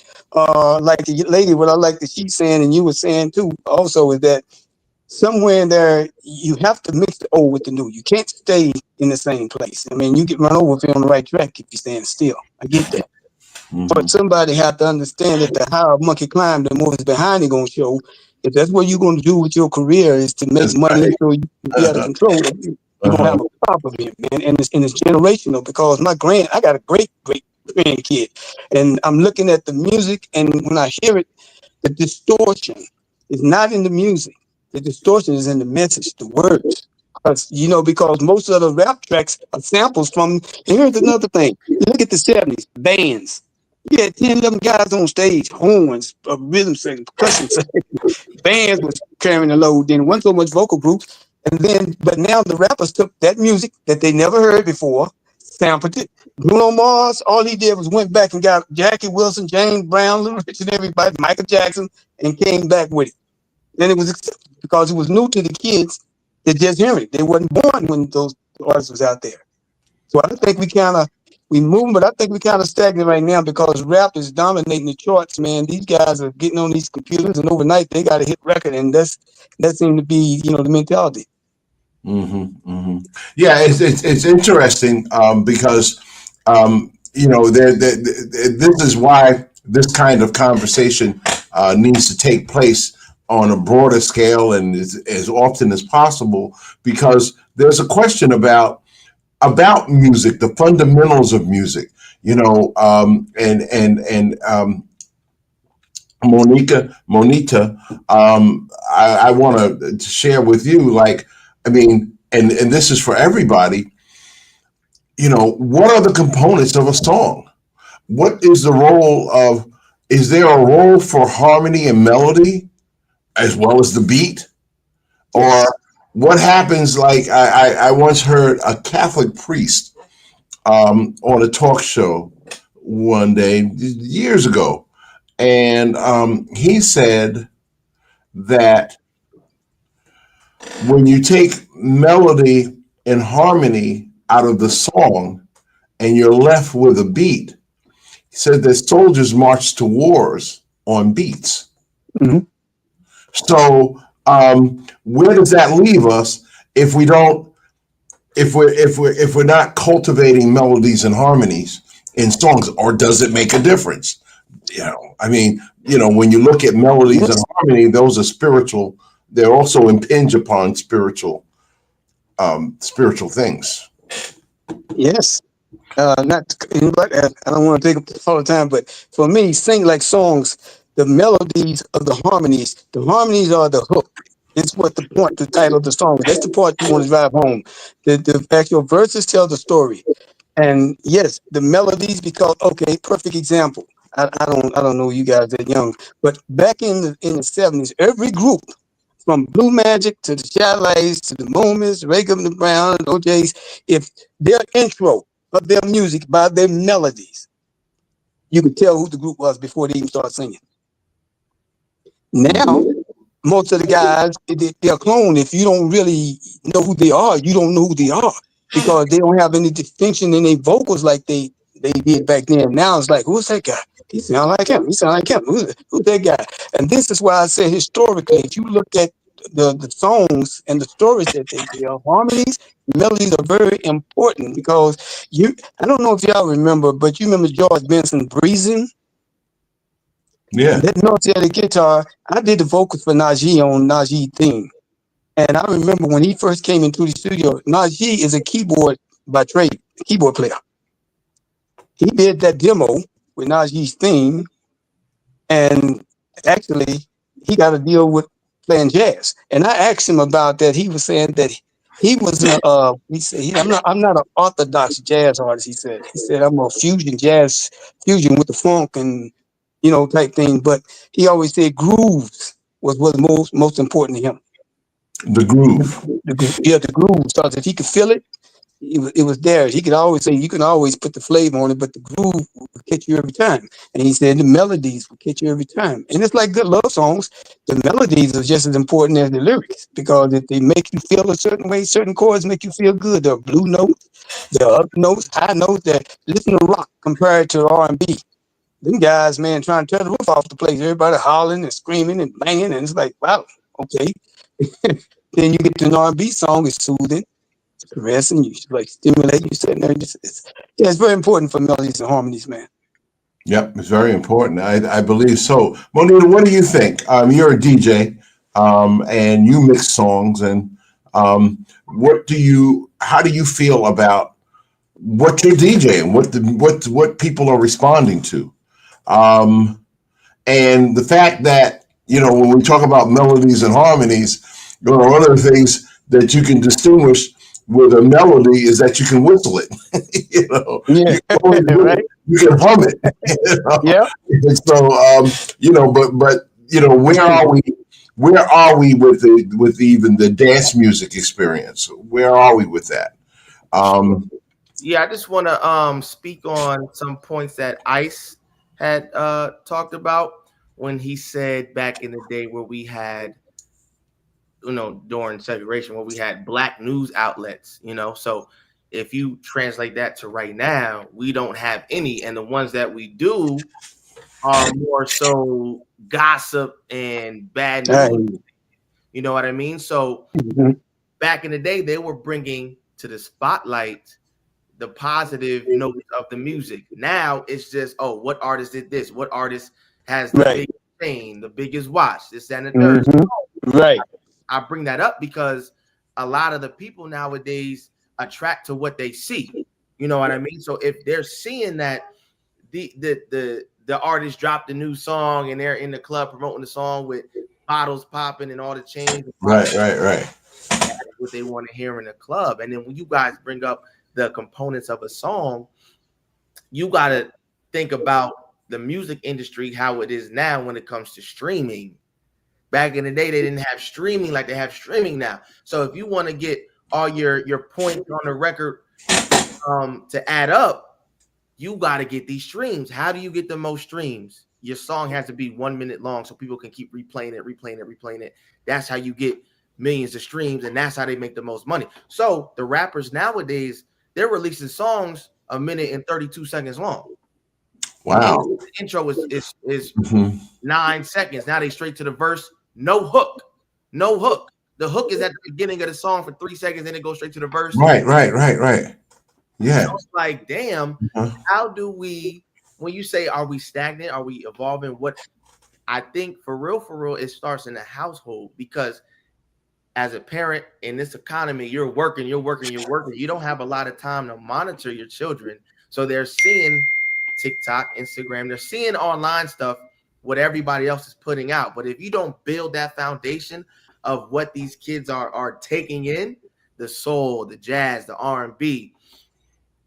S3: Like the lady, what I like that she's saying, and you were saying too, also, is that somewhere in there, you have to mix the old with the new. You can't stay in the same place. I mean, you get run over if you're on the right track if you stand still. I get that. But somebody have to understand that the higher a monkey climb, the more his behind it gonna show. If that's what you're gonna do with your career is to make money so you can be out of control, you're gonna have a problem here, man. And it's generational because I got a great grandkid, and I'm looking at the music, and when I hear it, the distortion is not in the music. The distortion is in the message, the words. Because most of the rap tracks are samples from. And here's another thing: you look at the 70s bands. You had 10, 11 guys on stage, horns, rhythm section, percussion section. Bands was carrying the load. Then wasn't so much vocal groups. But now the rappers took that music that they never heard before, sampled it. Bruno Mars, all he did was went back and got Jackie Wilson, James Brown, Little Richard, everybody, Michael Jackson, and came back with it. And it was accepted because it was new to the kids that just hearing it. They wasn't born when those artists was out there. So I think we move, but I think we kind of stagnant right now because rap is dominating the charts, man. These guys are getting on these computers, and overnight they got a hit record, and that seemed to be, the mentality.
S2: Yeah, it's interesting because this is why this kind of conversation needs to take place on a broader scale and as often as possible, because there's a question about music, the fundamentals of music, Monita, I want to share with you, and this is for everybody, what are the components of a song? What is the role is there a role for harmony and melody as well as the beat? Or what happens, I once heard a Catholic priest on a talk show one day years ago, and he said that when you take melody and harmony out of the song and you're left with a beat, he said that soldiers march to wars on beats.
S3: Mm-hmm.
S2: So where does that leave us if we're not cultivating melodies and harmonies in songs, or does it make a difference? When you look at melodies and harmony, those are spiritual. They also impinge upon spiritual things.
S3: Yes. I don't want to take up all the time, but for me, sing like songs, the melodies of the harmonies are the hook. It's what the title of the song. That's the part you want to drive home. The actual verses tell the story. And yes, the melodies, because, perfect example. I don't know you guys that young, but back in the 70s, every group, from Blue Magic to the Chalets to the Moments, Ray Governor Brown, OJs, if their intro of their music by their melodies, you could tell who the group was before they even started singing. Now, most of the guys, they're cloned. If you don't really know who they are, you don't know who they are because they don't have any distinction in their vocals like they did back then. Now it's like, who's that guy? He sound like him. He sound like him. Who's that guy? And this is why I say historically, if you look at the songs and the stories that they tell, harmonies, melodies are very important because I don't know if y'all remember, but you remember George Benson Breezing?
S2: Yeah.
S3: That military guitar, I did the vocals for Najee on Najee theme. And I remember when he first came into the studio, Najee is a keyboard by trade, keyboard player. He did that demo with Najee's theme, and actually he got a deal with playing jazz. And I asked him about that. He was saying that he wasn't he said I'm not an orthodox jazz artist, he said. He said I'm a fusion with the funk and type thing. But he always said grooves was what most important to him.
S2: The groove.
S3: The groove. Because if he could feel it, it was there. He could always say, you can always put the flavor on it, but the groove will catch you every time. And he said the melodies will catch you every time. And it's like good love songs. The melodies are just as important as the lyrics because if they make you feel a certain way, certain chords make you feel good. There are blue notes, there are up notes, high notes. That listen to rock compared to R&B. Them guys, man, trying to tear the roof off the place. Everybody hollering and screaming and banging, and it's like, wow, okay. Then you get to an R&B song, it's soothing, it's caressing, you like stimulate, you sitting there. It's very important for melodies and harmonies, man.
S2: Yep, it's very important. I believe so. Monita, what do you think? You're a DJ, and you mix songs, and how do you feel about what you're DJing, what people are responding to? And the fact that, when we talk about melodies and harmonies, one of the things that you can distinguish with a melody is that you can whistle it.
S3: Yeah, right.
S2: You can hum it.
S3: Yeah.
S2: And so, where are we with even the dance music experience? Where are we with that?
S4: Yeah, I just want to speak on some points that Ice had talked about when he said back in the day where we had, during segregation, where we had black news outlets, so if you translate that to right now, we don't have any, and the ones that we do are more so gossip and bad news. You know what I mean? So back in the day, they were bringing to the spotlight the positive notes of the music. Now it's just, what artist did this? What artist has the biggest chain, the biggest watch, this, and the third.
S3: Right.
S4: I bring that up because a lot of the people nowadays attract to what they see. You know what I mean? So if they're seeing that the artist dropped a new song and they're in the club promoting the song with bottles popping and all the chains.
S2: Right.
S4: That's what they want to hear in the club. And then when you guys bring up the components of a song, you got to think about the music industry, how it is now when it comes to streaming. Back in the day, they didn't have streaming like they have streaming now. So if you want to get all your points on the record to add up, you got to get these streams. How do you get the most streams? Your song has to be 1 minute long so people can keep replaying it. That's how you get millions of streams, and that's how they make the most money. So the rappers nowadays, they're releasing songs 1 minute and 32 seconds long.
S2: Wow.
S4: The intro is 9 seconds. Now they straight to the verse. No hook. The hook is at the beginning of the song for 3 seconds, and it goes straight to the verse.
S2: Right. Yeah.
S4: So it's like, damn, how do we, when you say, are we stagnant? Are we evolving? What I think for real, it starts in the household, because as a parent in this economy, you're working. You don't have a lot of time to monitor your children. So they're seeing TikTok, Instagram, they're seeing online stuff, what everybody else is putting out. But if you don't build that foundation of what these kids are taking in, the soul, the jazz, the R&B,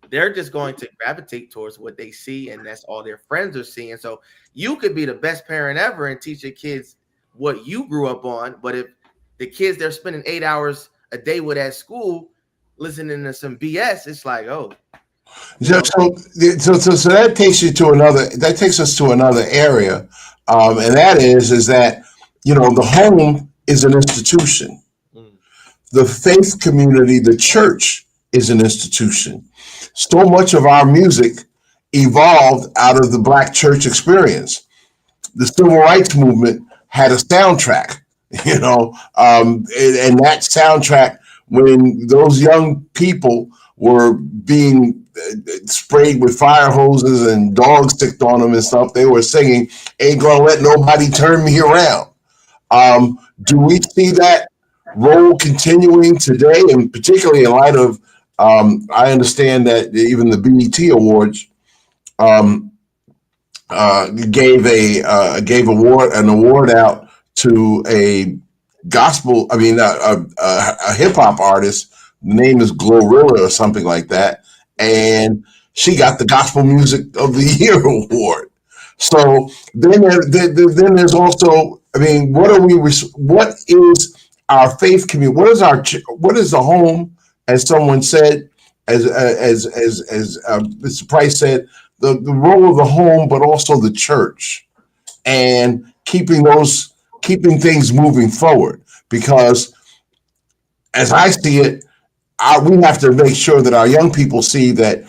S4: they're just going to gravitate towards what they see, and that's all their friends are seeing. So you could be the best parent ever and teach your kids what you grew up on, but if the kids they're spending 8 hours a day with at school listening to some BS, it's like, oh.
S2: So that takes us to another area, and that is that the home is an institution. The faith community, the church, is an institution. So much of our music evolved out of the Black church experience. The civil rights movement had a soundtrack, and that soundtrack, when those young people were being sprayed with fire hoses and dogs sticked on them and stuff, they were singing, "Ain't gonna let nobody turn me around." Do we see that role continuing today, and particularly in light of, I understand that even the BET Awards um, gave an award out to a a hip hop artist. The name is Glorilla or something like that, and she got the Gospel Music of the Year award. So then there's also, what is our faith community? What is the home? As someone said, as Mr. Price said, the role of the home, but also the church, and keeping things moving forward. Because as I see it, we have to make sure that our young people see that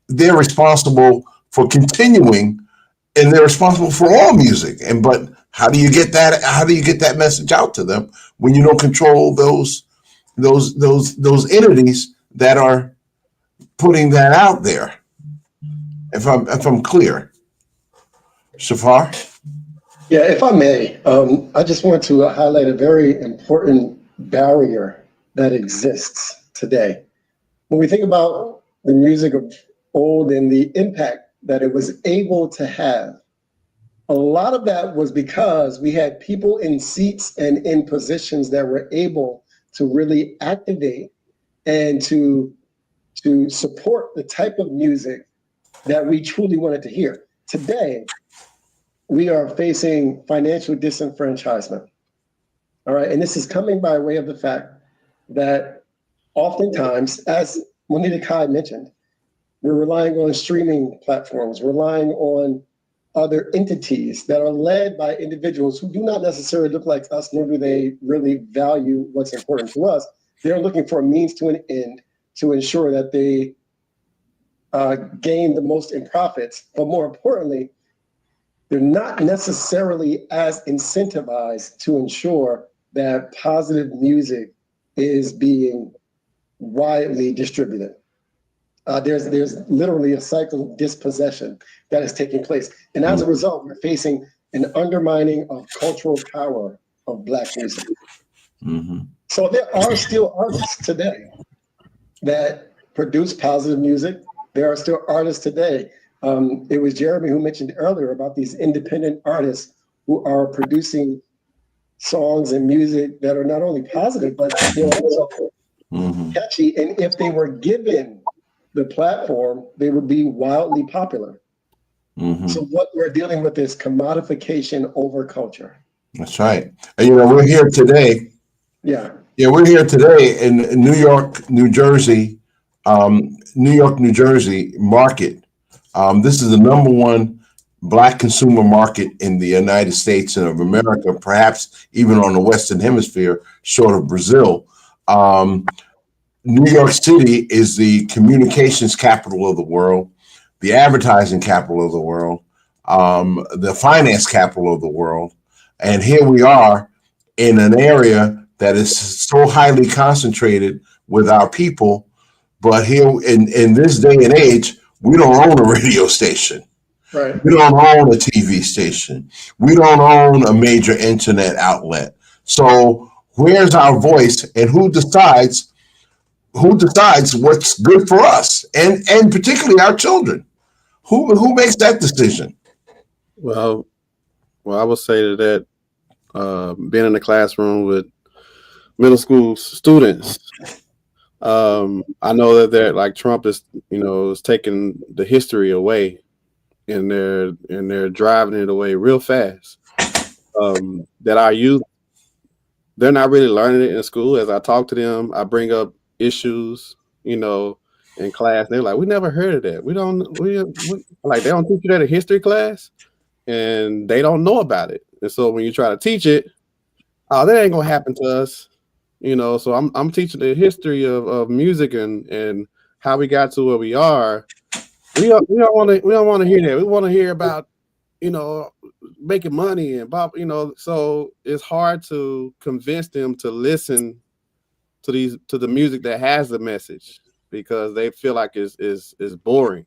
S2: they're responsible for continuing, and they're responsible for all music. But how do you get that? How do you get that message out to them when you don't control those entities that are putting that out there? If I'm clear, Shafar.
S1: Yeah, if I may, I just want to highlight a very important barrier that exists today. When we think about the music of old and the impact that it was able to have, a lot of that was because we had people in seats and in positions that were able to really activate and to support the type of music that we truly wanted to hear. Today, we are facing financial disenfranchisement. All right. And this is coming by way of the fact that oftentimes, as Monita Kai mentioned, we're relying on streaming platforms, relying on other entities that are led by individuals who do not necessarily look like us, nor do they really value what's important to us. They're looking for a means to an end to ensure that they gain the most in profits. But more importantly, they're not necessarily as incentivized to ensure that positive music is being widely distributed. There's literally a cycle of dispossession that is taking place. And as a result, we're facing an undermining of cultural power of Black music. Mm-hmm. So there are still artists today that produce positive music. There are still artists today. It was Jeremy who mentioned earlier about these independent artists who are producing songs and music that are not only positive, but they're also catchy. And if they were given the platform, they would be wildly popular. Mm-hmm. So what we're dealing with is commodification over culture.
S2: That's right. And, we're here today.
S1: Yeah,
S2: we're here today in New York, New Jersey market. This is the number one Black consumer market in the United States and of America, perhaps even on the Western Hemisphere, short of Brazil. New York City is the communications capital of the world, the advertising capital of the world, the finance capital of the world. And here we are in an area that is so highly concentrated with our people. But here in this day and age, we don't own a radio station.
S1: Right.
S2: We don't own a TV station. We don't own a major internet outlet. So where's our voice, and who decides what's good for us, and particularly our children? Who makes that decision?
S6: Well, I would say that being in the classroom with middle school students, I know that they're like Trump is taking the history away, and they're driving it away real fast. That our youth, they're not really learning it in school. As I talk to them, I bring up issues, in class. They're like, we never heard of that. We like, they don't teach you that in history class, and they don't know about it. And so when you try to teach it, oh, that ain't gonna happen to us. So I'm teaching the history of music and how we got to where we are. We don't want to hear that. We want to hear about making money and Bob. So it's hard to convince them to listen to the music that has the message because they feel like it's boring.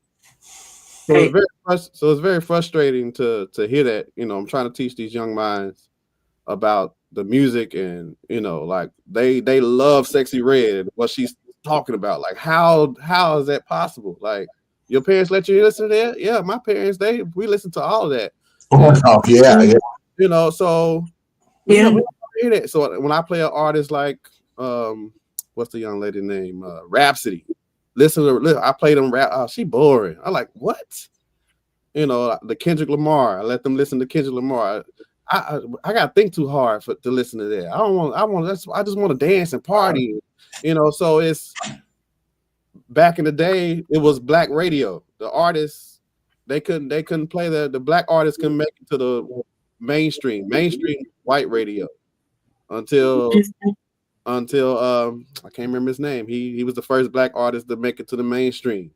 S6: So it's very frustrating to hear that. I'm trying to teach these young minds about the music and like they love Sexy Red, what she's talking about. Like how is that possible? Like your parents let you listen to that? Yeah, my parents we listen to all of that.
S2: Oh, yeah.
S6: So yeah, we hear that. So when I play an artist like what's the young lady name? Rhapsody. I play them rap. Oh, she boring. I'm like, what? The Kendrick Lamar. I let them listen to Kendrick Lamar. I gotta think too hard to listen to that. I just want to dance and party. So it's back in the day, it was black radio. The artists they couldn't play the black artists couldn't make it to the mainstream white radio until I can't remember his name. He was the first black artist to make it to the mainstream,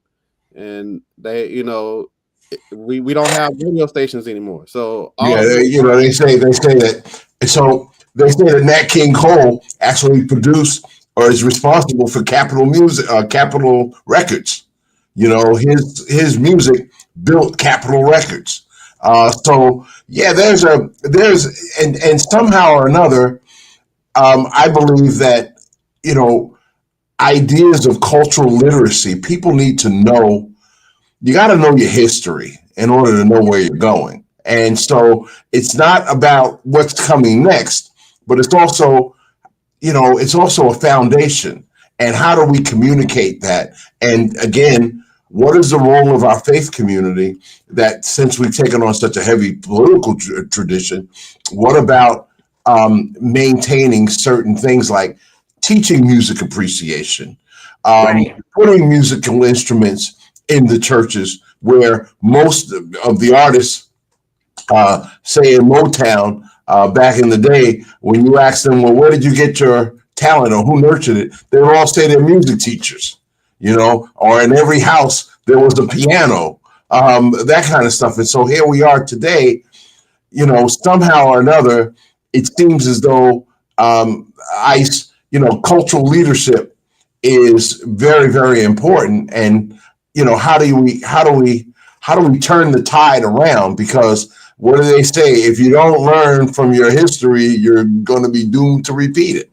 S6: and they we don't have radio stations anymore. So
S2: they say that. So they say that Nat King Cole actually produced or is responsible for Capitol Records. His music built Capitol Records. So yeah, there's and somehow or another, I believe that ideas of cultural literacy. People need to know. You got to know your history in order to know where you're going. And so it's not about what's coming next, but it's also a foundation. And how do we communicate that? And again, what is the role of our faith community that since we've taken on such a heavy political tradition, what about maintaining certain things like teaching music appreciation, putting musical instruments in the churches where most of the artists, say in Motown, back in the day, when you ask them, well, where did you get your talent or who nurtured it? They would all say they're music teachers, or in every house there was a piano, that kind of stuff. And so here we are today, somehow or another, it seems as though ICE, cultural leadership is very, very important. And how do we turn the tide around? Because what do they say? If you don't learn from your history, you're going to be doomed to repeat it.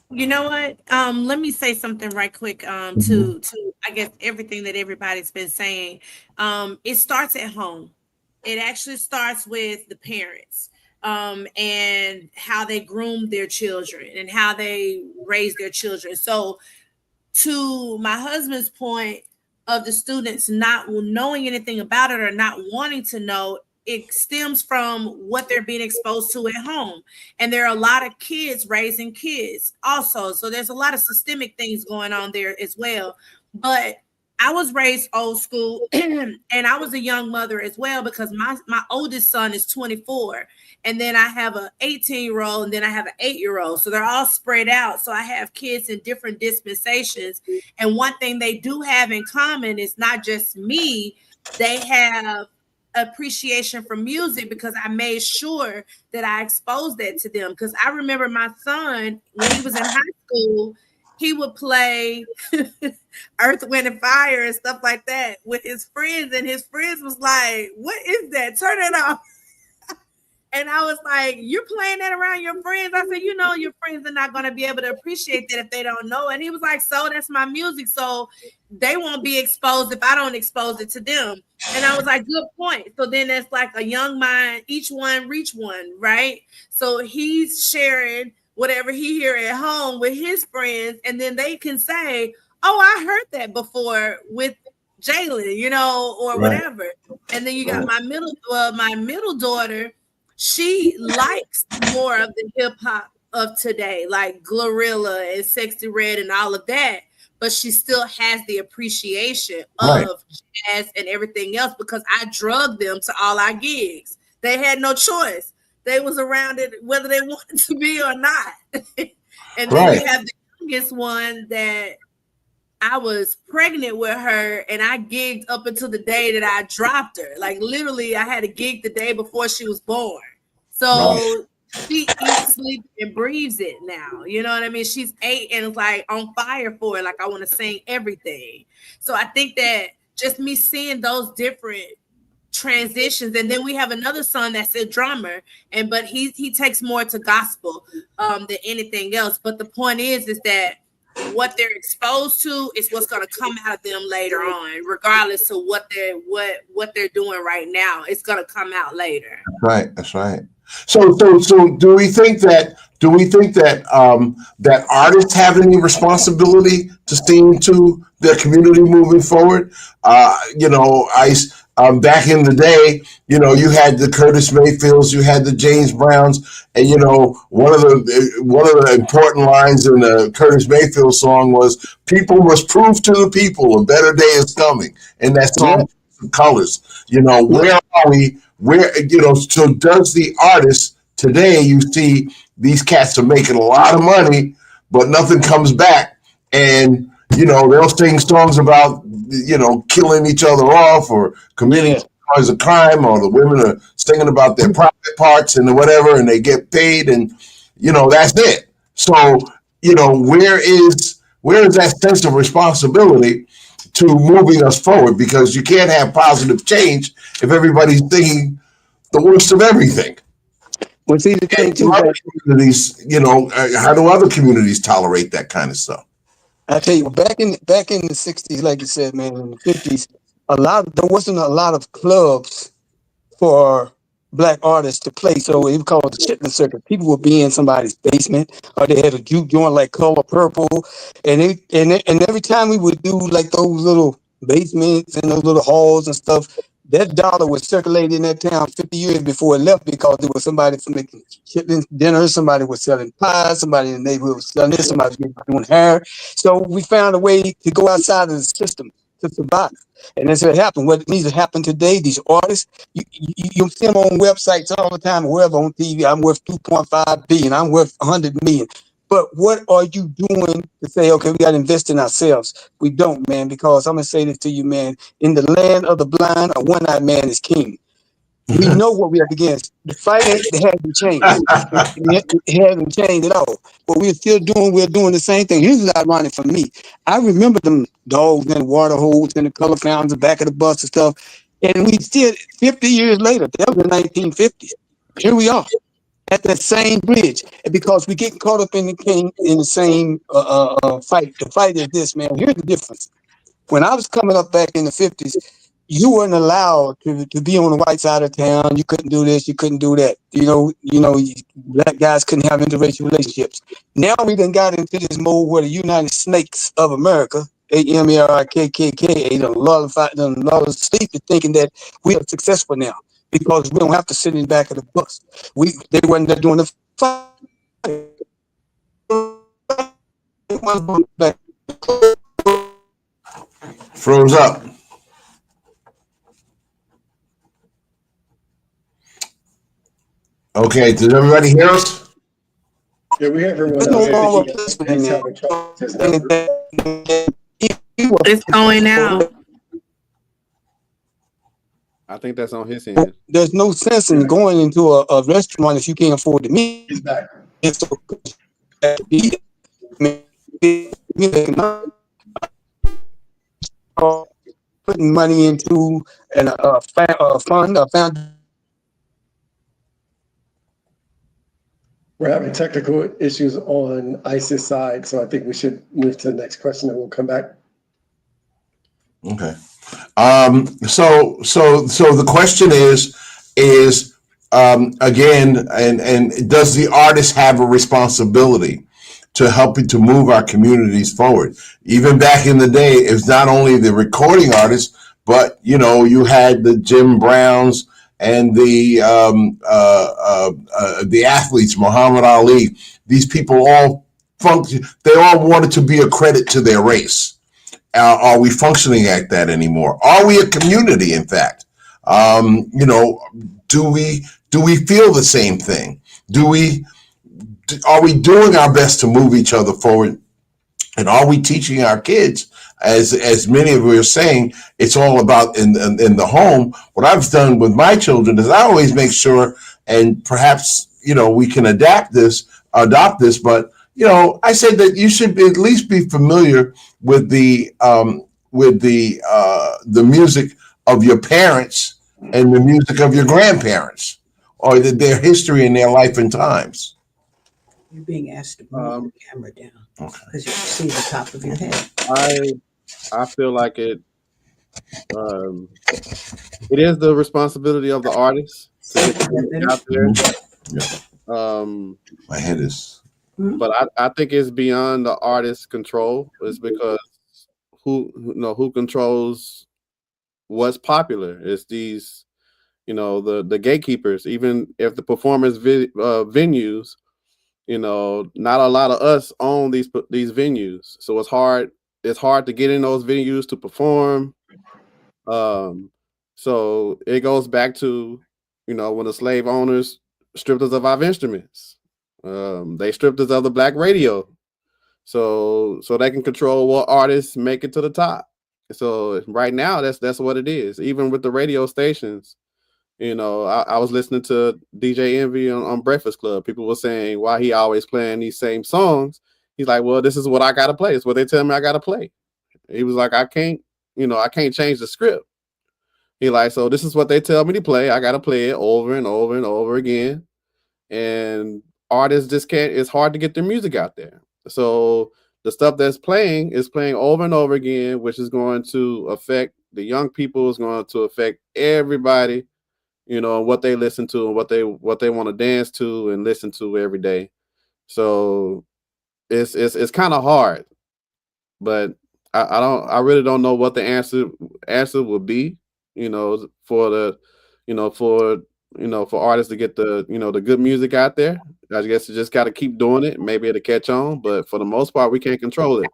S5: You know what? Let me say something right quick. To I guess everything that everybody's been saying. It starts at home. It actually starts with the parents. And how they groom their children and how they raise their children. So to my husband's point of the students not knowing anything about it or not wanting to know, it stems from what they're being exposed to at home. And there are a lot of kids raising kids also. So there's a lot of systemic things going on there as well. But I was raised old school and I was a young mother as well because my oldest son is 24. And then I have an 18-year-old and then I have an 8-year-old. So they're all spread out. So I have kids in different dispensations. And one thing they do have in common is not just me. They have appreciation for music because I made sure that I exposed that to them. Because I remember my son, when he was in high school, he would play Earth, Wind, and Fire and stuff like that with his friends. And his friends was like, what is that? Turn it off. And I was like, you're playing that around your friends? I said, your friends are not going to be able to appreciate that if they don't know. And he was like, so that's my music. So they won't be exposed if I don't expose it to them. And I was like, good point. So then that's like a young mind, each one reach one, right? So he's sharing whatever he hear at home with his friends. And then they can say, oh, I heard that before with Jalen, or whatever. And then you got my middle daughter. She likes more of the hip hop of today, like Glorilla and Sexy Red and all of that. But she still has the appreciation of jazz and everything else because I drugged them to all our gigs. They had no choice. they was around it whether they wanted to be or not. And then
S2: Right.
S5: we have the youngest one that I was pregnant with her, and I gigged up until the day that I dropped her. Like literally, I had a gig the day before she was born. So she eats, sleeps, and breathes it now. You know what I mean? She's 8 and it's like on fire for it. Like I want to sing everything. So I think that just me seeing those different transitions, and then we have another son that's a drummer, but he takes more to gospel than anything else. But the point is that what they're exposed to is what's going to come out of them later on, regardless of what they're doing right now. It's going to come out later.
S2: That's right. So do we think that that artists have any responsibility to seeing to their community moving forward? Back in the day, you had the Curtis Mayfields, you had the James Browns, and one of the important lines in the Curtis Mayfield song was "People must prove to the people a better day is coming," and that song, Colors. Where are we? So does the artist today? You see, these cats are making a lot of money, but nothing comes back, and they'll sing songs about killing each other off or committing as a crime, or the women are singing about their private parts and whatever, and they get paid, and that's it. So where is that sense of responsibility to moving us forward? Because you can't have positive change if everybody's thinking the worst of everything.
S3: Well, see, the thing too,
S2: Other communities, how do other communities tolerate that kind of stuff?
S3: I tell you, back in the 60s, like you said, man, in the 50s, there wasn't a lot of clubs for Black artists to play. So it was called the chitlin circuit. People would be in somebody's basement, or they had a juke joint like Color Purple, and every time we would do like those little basements and those little halls and stuff, that dollar was circulating in that town 50 years before it left, because there was somebody making chitlin dinners, somebody was selling pies, somebody in the neighborhood was selling this, somebody was doing hair. So we found a way to go outside of the system to survive. And that's what happened. What needs to happen today, these artists, you see them on websites all the time, wherever on TV, I'm worth 2.5 billion, I'm worth 100 million. But what are you doing to say, okay, we got to invest in ourselves? We don't, man, because I'm going to say this to you, man. In the land of the blind, a one-eyed man is king. We know what we're up against. The fight hasn't changed. It hasn't changed at all. But we're doing the same thing. Here's what's ironic for me. I remember them dogs in the water holes and the color fountains, the back of the bus and stuff. And we still, 50 years later, that was the 1950s. Here we are at that same bridge, and because we get caught up in the same fight. The fight is this, man. Here's the difference. When I was coming up back in the 50s, you weren't allowed to be on the white side of town. You couldn't do this. You couldn't do that. Black guys couldn't have interracial relationships. Now we done got into this mode where the United Snakes of America, AMERIKKK, done lulled us sleep to thinking that we are successful now, because we don't have to sit in the back of the bus. They wasn't there doing the fight.
S2: Froze up. Okay, does everybody hear us?
S1: Yeah, we have everyone.
S5: It's going out.
S6: I think that's on his end.
S3: There's no sense in going into a restaurant if you can't afford the meat.
S1: He's back.
S3: Putting money into a fund, a foundation.
S1: We're having technical issues on ICE's side, so I think we should move to the next question and we'll come back.
S2: Okay. So the question is again, and does the artist have a responsibility to helping to move our communities forward? Even back in the day, it's not only the recording artists, but you had the Jim Browns and the athletes, Muhammad Ali. These people all they all wanted to be a credit to their race. Are we functioning at that anymore? Are we a community, in fact? do we feel the same thing? Are we doing our best to move each other forward? And are we teaching our kids, as many of you are saying, it's all about in the home? What I've done with my children is I always make sure, and perhaps we can adopt this, but I said that you should at least be familiar with the music of your parents and the music of your grandparents, or their history and their life and times.
S7: You're being asked to move the camera down because you can see the top of your head.
S6: I feel like it is the responsibility of the artist to get the music out there.
S2: My head is.
S6: But I think it's beyond the artist's control. It's because who controls what's popular. It's these, the gatekeepers. Even if the performance venues, not a lot of us own these venues, so it's hard to get in those venues to perform. So it goes back to when the slave owners stripped us of our instruments. They stripped us of the black radio, so they can control what artists make it to the top. So right now that's what it is. Even with the radio stations. I was listening to DJ Envy on Breakfast Club. People were saying why he always playing these same songs. He's like, well, this is what I got to play. It's what they tell me I got to play. He was like, I can't change the script. He like, so this is what they tell me to play. I got to play it over and over and over again. And artists just can't, it's hard to get their music out there. So the stuff that's playing is playing over and over again, which is going to affect the young people, is going to affect everybody. What they listen to and what they want to dance to and listen to every day. So it's kind of hard, but I really don't know what the answer would be, for artists to get the good music out there. I guess you just got to keep doing it. Maybe it'll catch on, but for the most part, we can't control it.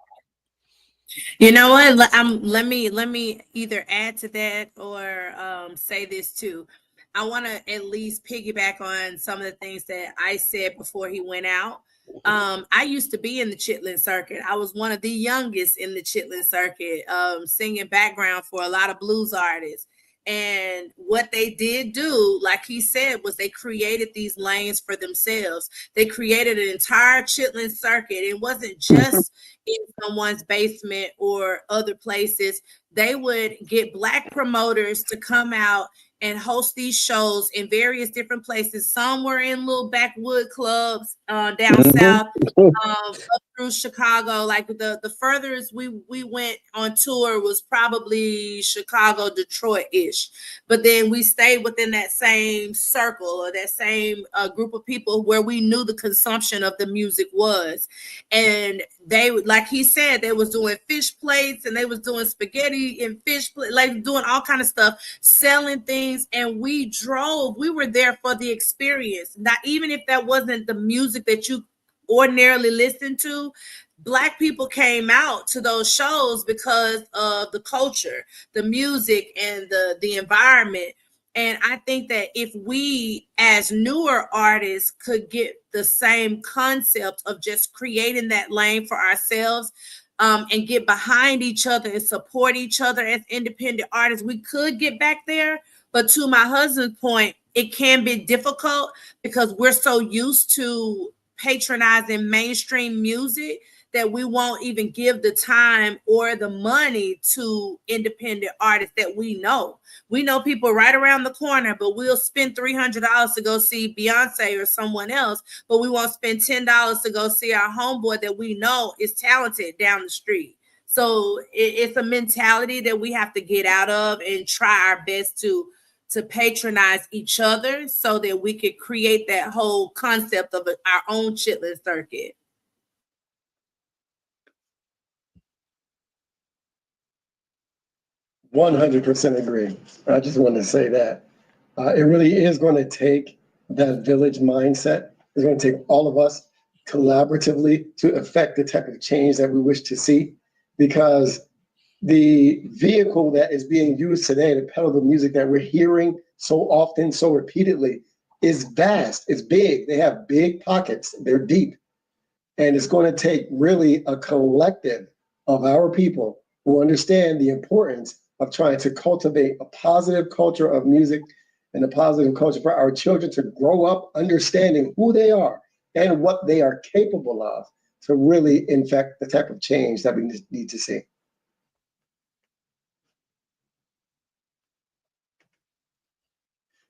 S5: You know what? Let me either add to that or say this too. I want to at least piggyback on some of the things that I said before he went out. I used to be in the Chitlin circuit. I was one of the youngest in the Chitlin circuit, singing background for a lot of blues artists. And what they did do, like he said, was they created these lanes for themselves. They created an entire Chitlin circuit. It wasn't just in someone's basement or other places. They would get Black promoters to come out and host these shows in various different places. Some were in little backwood clubs down south, up through Chicago. Like the furthest we went on tour was probably Chicago, Detroit-ish. But then we stayed within that same circle or that same group of people where we knew the consumption of the music was. And they, like he said, they was doing fish plates and they was doing spaghetti and fish plate, like doing all kind of stuff, selling things. And we were there for the experience. Not even if that wasn't the music that you ordinarily listen to, Black people came out to those shows because of the culture, the music, and the environment. And I think that if we as newer artists could get the same concept of just creating that lane for ourselves, and get behind each other and support each other as independent artists, we could get back there. But to my husband's point, it can be difficult because we're so used to patronizing mainstream music that we won't even give the time or the money to independent artists that we know. We know people right around the corner, but we'll spend $300 to go see Beyonce or someone else, but we won't spend $10 to go see our homeboy that we know is talented down the street. So it's a mentality that we have to get out of and try our best to patronize each other so that we could create that whole concept of our own Chitlin circuit.
S1: %100% agree. I just wanted to say that it really is going to take that village mindset. It's going to take all of us collaboratively to affect the type of change that we wish to see, because the vehicle that is being used today to peddle the music that we're hearing so often, so repeatedly, is vast. It's big. They have big pockets. They're deep. And it's going to take really a collective of our people who understand the importance of trying to cultivate a positive culture of music and a positive culture for our children to grow up understanding who they are and what they are capable of to really infect the type of change that we need to see.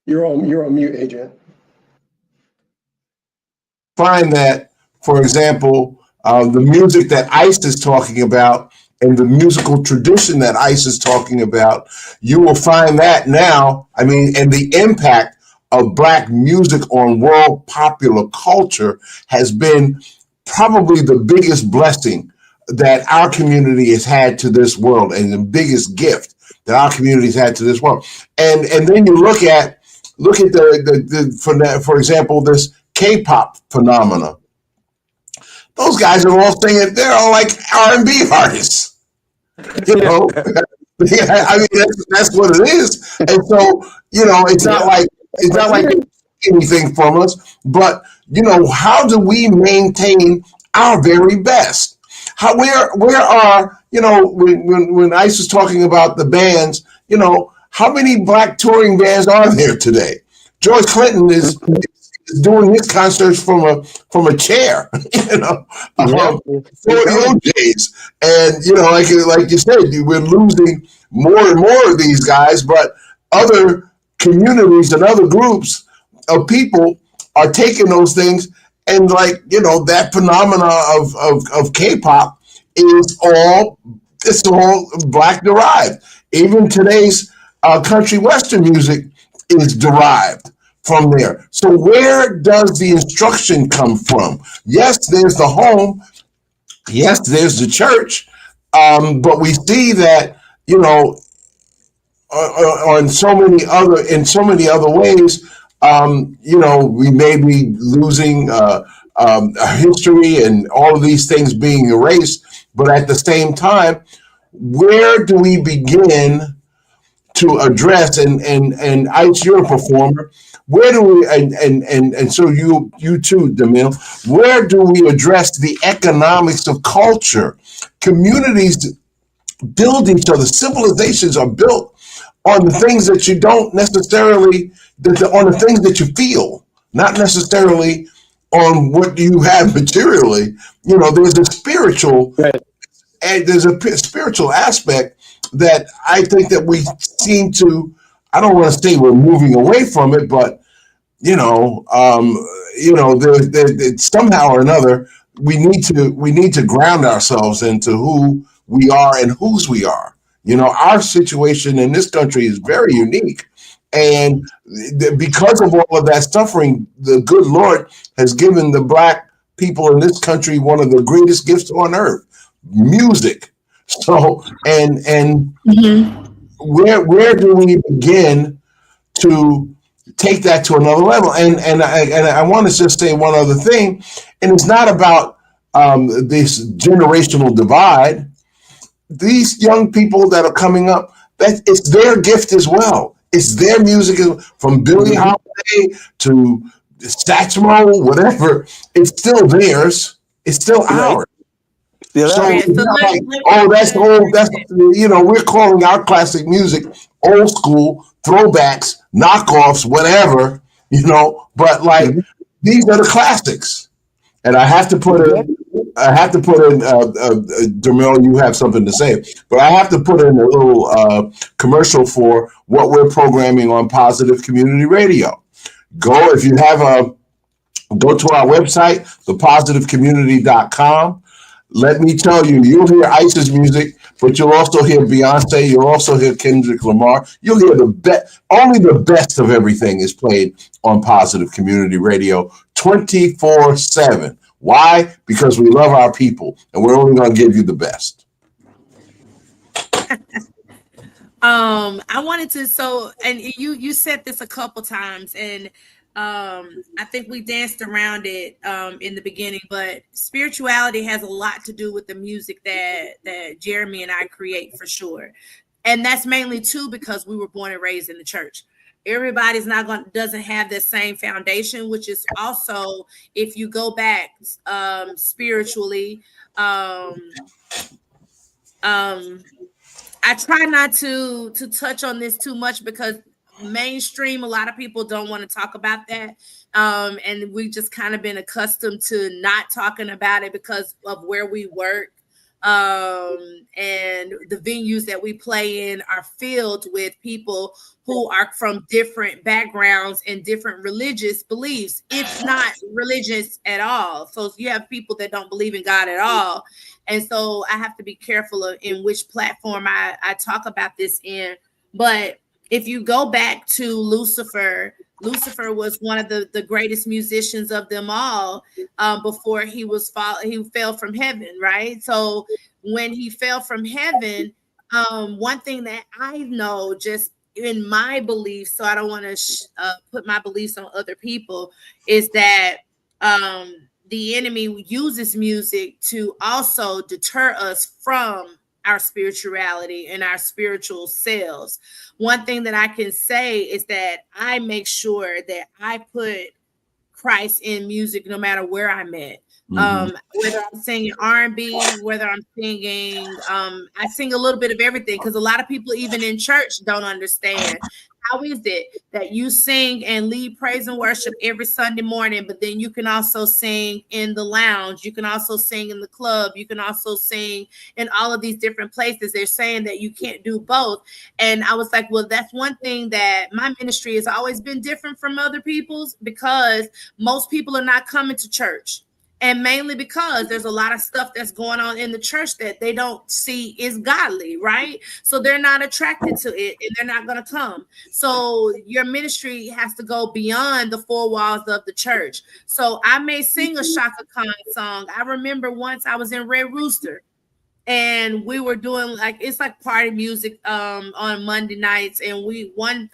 S1: You're on mute, Adrian.
S2: Find that, for example, the music that ICE is talking about and the musical tradition that ICE is talking about, you will find that now, I mean, and the impact of Black music on world popular culture has been probably the biggest blessing that our community has had to this world, and the biggest gift that our community has had to this world. And then you look at for example, this K-pop phenomena. Those guys are all singing, they're all like R&B artists. You know, I mean, that's what it is. And so, you know, it's not like anything from us, but, you know, how do we maintain our very best? Where are, you know, when ICE was talking about the bands, you know, how many Black touring bands are there today? George Clinton is doing his concerts from a chair, you know, for the OJs. And, you know, like you said, we're losing more and more of these guys, but other communities and other groups of people are taking those things, and, like, you know, that phenomena of K-pop is all Black derived. Even today's country western music is derived from there. So where does the instruction come from? Yes, there's the home. Yes, there's the church. But we see that, you know, in so many other ways, you know, we may be losing history and all of these things being erased. But at the same time, where do we begin to address, and ICE, you're a performer, where do we, and so you too, Demille, where do we address the economics of culture? Communities build each other. Civilizations are built on the things that you don't necessarily, on the things that you feel, not necessarily on what you have materially. You know, there's a spiritual, and there's a spiritual aspect that I think that we seem to, I don't want to say we're moving away from it, but, you know, there, somehow or another, we need to ground ourselves into who we are and whose we are. You know, our situation in this country is very unique. And because of all of that suffering, the good Lord has given the Black people in this country one of the greatest gifts on earth, music. So, and where do we begin to take that to another level? And I want to just say one other thing, and it's not about this generational divide. These young people that are coming up, that it's their gift as well. It's their music, from Billie Holiday to Satchmo, whatever. It's still theirs. It's still ours. So it's not like, oh, that's old. That's, you know, we're calling our classic music old school, throwbacks, knockoffs, whatever, you know. But like, these are the classics. And I have to put in, Demille, you have something to say, but I have to put in a little commercial for what we're programming on Positive Community Radio. Go to our website, thepositivecommunity.com. Let me tell you, you'll hear ICE's music, but you'll also hear Beyonce. You'll also hear Kendrick Lamar. You'll hear only the best of everything is played on Positive Community Radio 24/7. Why? Because we love our people, and we're only going to give you the best.
S5: I wanted to, and you said this a couple times, and I think we danced around it in the beginning, but spirituality has a lot to do with the music that Jeremy and I create, for sure. And that's mainly too because we were born and raised in the church. everybody's not going doesn't have the same foundation, which is also, if you go back spiritually, I try not to touch on this too much because mainstream, a lot of people don't want to talk about that. And we've just kind of been accustomed to not talking about it because of where we work. And the venues that we play in are filled with people who are from different backgrounds and different religious beliefs, if not religious at all. So you have people that don't believe in God at all. And so I have to be careful in which platform I talk about this in. But if you go back to Lucifer was one of the greatest musicians of them all before he fell from heaven, right? So when he fell from heaven, one thing that I know just in my beliefs, so I don't want to put my beliefs on other people, is that the enemy uses music to also deter us from our spirituality and our spiritual selves. One thing that I can say is that I make sure that I put Christ in music no matter where I'm at. Whether I'm singing R&B, whether I'm singing, I sing a little bit of everything because a lot of people even in church don't understand. How is it that you sing and lead praise and worship every Sunday morning, but then you can also sing in the lounge, you can also sing in the club, you can also sing in all of these different places? They're saying that you can't do both. And I was like, well, that's one thing that my ministry has always been different from other people's, because most people are not coming to church. And mainly because there's a lot of stuff that's going on in the church that they don't see is godly, right? So they're not attracted to it and they're not going to come. So your ministry has to go beyond the four walls of the church. So I may sing a Shaka Khan song. I remember once I was in Red Rooster and we were doing it's like party music on Monday nights. And one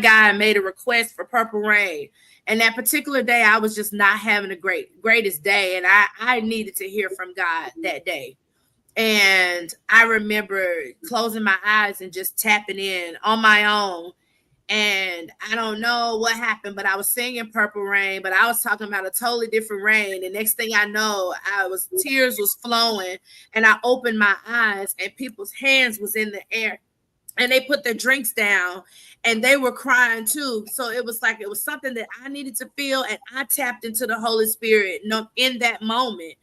S5: guy made a request for Purple Rain. And that particular day, I was just not having the greatest day. And I needed to hear from God that day. And I remember closing my eyes and just tapping in on my own. And I don't know what happened, but I was singing Purple Rain, but I was talking about a totally different rain. The next thing I know, tears was flowing. And I opened my eyes and people's hands was in the air. And they put their drinks down and they were crying too. So it was something that I needed to feel. And I tapped into the Holy Spirit in that moment.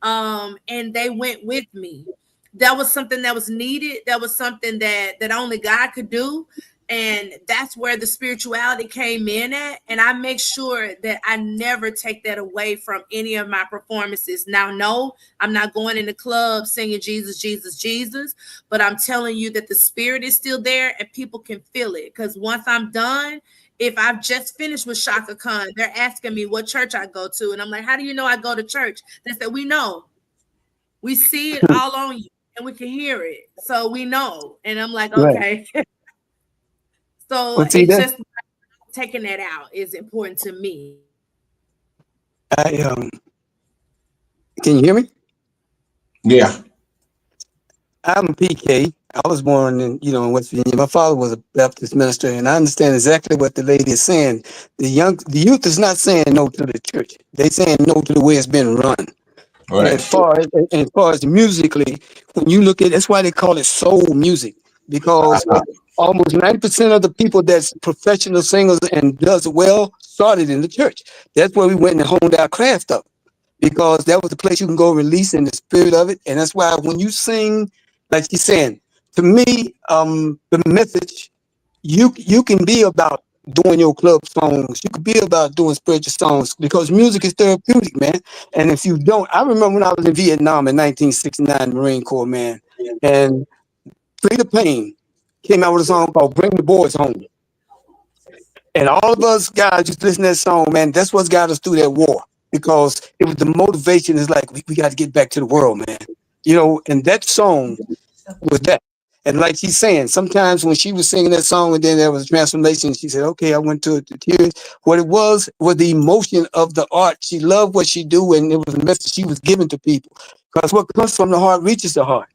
S5: And they went with me. That was something that was needed. That was something that only God could do. And that's where the spirituality came in at. And I make sure that I never take that away from any of my performances. Now, no, I'm not going in the club singing Jesus, Jesus, Jesus. But I'm telling you that the spirit is still there and people can feel it. Because once I'm done, if I've just finished with Shaka Khan, they're asking me what church I go to. And I'm like, how do you know I go to church? They said, we know. We see it all on you and we can hear it. So we know. And I'm like, okay. Right. So it's just taking that out is important to me.
S3: Can you hear me?
S2: Yeah.
S3: I'm PK. I was born in West Virginia. My father was a Baptist minister, and I understand exactly what the lady is saying. The youth is not saying no to the church. They're saying no to the way it's been run. Right. As far as musically, when you look at that's why they call it soul music, because almost 90% of the people that's professional singers and does well started in the church. That's where we went and honed our craft up, because that was the place you can go release in the spirit of it. And that's why when you sing, like she's saying, to me, the message, you can be about doing your club songs. You could be about doing spiritual songs, because music is therapeutic, man. And if you don't, I remember when I was in Vietnam in 1969, Marine Corps, man, and Free the Pain came out with a song called Bring the Boys Home. And all of us guys just listen to that song, man. That's what's got us through that war, because it was the motivation is like, we got to get back to the world, man. And that song was that. And like she's saying, sometimes when she was singing that song and then there was a transformation, she said, okay, I went to the tears. What it was the emotion of the art. She loved what she do, and it was a message she was giving to people. Because what comes from the heart reaches the heart.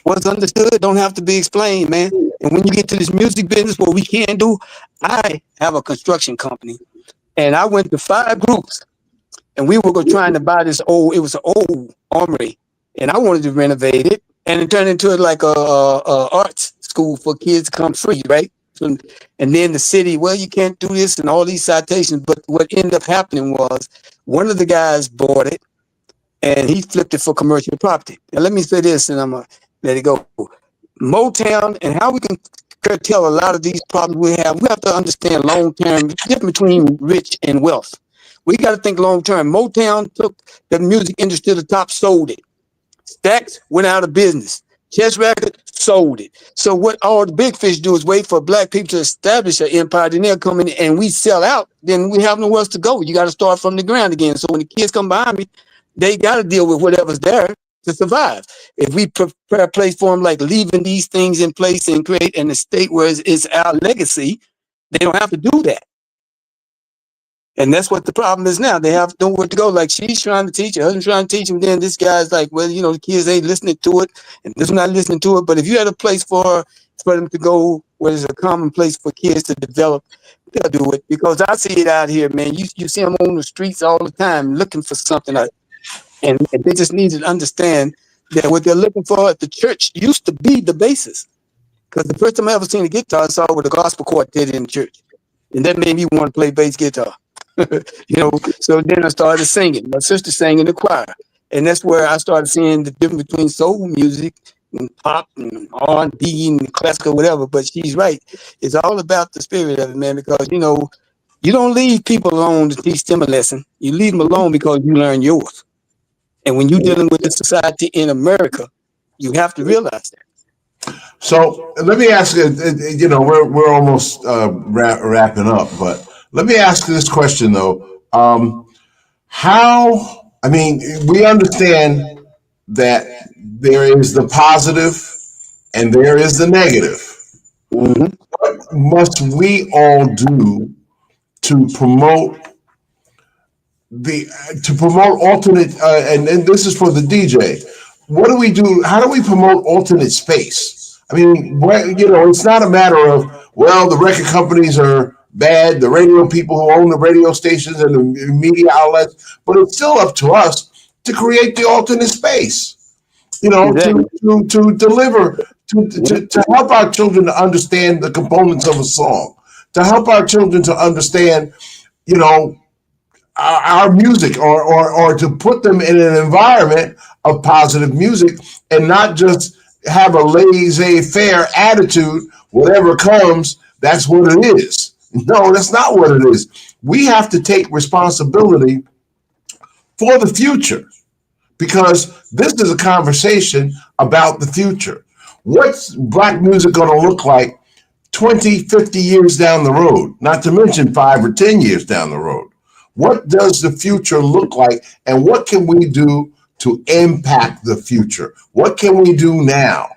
S3: What's understood don't have to be explained, man. And when you get to this music business, what we can do, I have a construction company, and I went to 5 groups, and we were trying to buy this it was an old armory, and I wanted to renovate it and turn it into like a arts school for kids to come free, right? And then the city, well, you can't do this and all these citations. But what ended up happening was one of the guys bought it and he flipped it for commercial property. Now, let me say this and I'm going to let it go. Motown and how we can curtail a lot of these problems we have to understand long-term difference between rich and wealth. We got to think long-term. Motown took the music industry to the top, sold it. Stax went out of business. Chess Record sold it. So what all the big fish do is wait for black people to establish an empire. Then they'll come in and we sell out. Then we have nowhere else to go. You got to start from the ground again. So when the kids come behind me, they got to deal with whatever's there to survive. If we prepare a place for them, like leaving these things in place and create an estate where it's our legacy, they don't have to do that. And that's what the problem is now. They have nowhere to go. Like she's trying to teach, her husband's trying to teach them. Then this guy's like, well, the kids ain't listening to it, and this not listening to it. But if you had a place for them to go, where there's a common place for kids to develop, they'll do it. Because I see it out here, man. You see them on the streets all the time looking for something, and they just need to understand that what they're looking for at the church used to be the basis. Because the first time I ever seen a guitar, I saw what a gospel quartet in church, and that made me want to play bass guitar. So then I started singing. My sister sang in the choir, and that's where I started seeing the difference between soul music and pop and R&B and classical, whatever. But she's right; it's all about the spirit of it, man. Because you don't leave people alone to teach them a lesson. You leave them alone because you learn yours. And when you're dealing with the society in America, you have to realize that.
S2: So let me ask you. We're almost wrapping up, but let me ask you this question though. We understand that there is the positive and there is the negative.
S3: Mm-hmm.
S2: What must we all do to promote alternate? And this is for the DJ. What do we do? How do we promote alternate space? I mean, it's not a matter of, well, the record companies are bad, the radio people who own the radio stations and the media outlets, but it's still up to us to create the alternate space,
S3: Exactly.
S2: to deliver, to help our children to understand the components of a song, to help our children to understand, our music, or to put them in an environment of positive music and not just have a laissez-faire attitude. Whatever comes, that's what it is. No, that's not what it is. We have to take responsibility for the future, because this is a conversation about the future. What's black music going to look like 20, 50 years down the road? Not to mention 5 or 10 years down the road. What does the future look like, and what can we do to impact the future? What can we do now?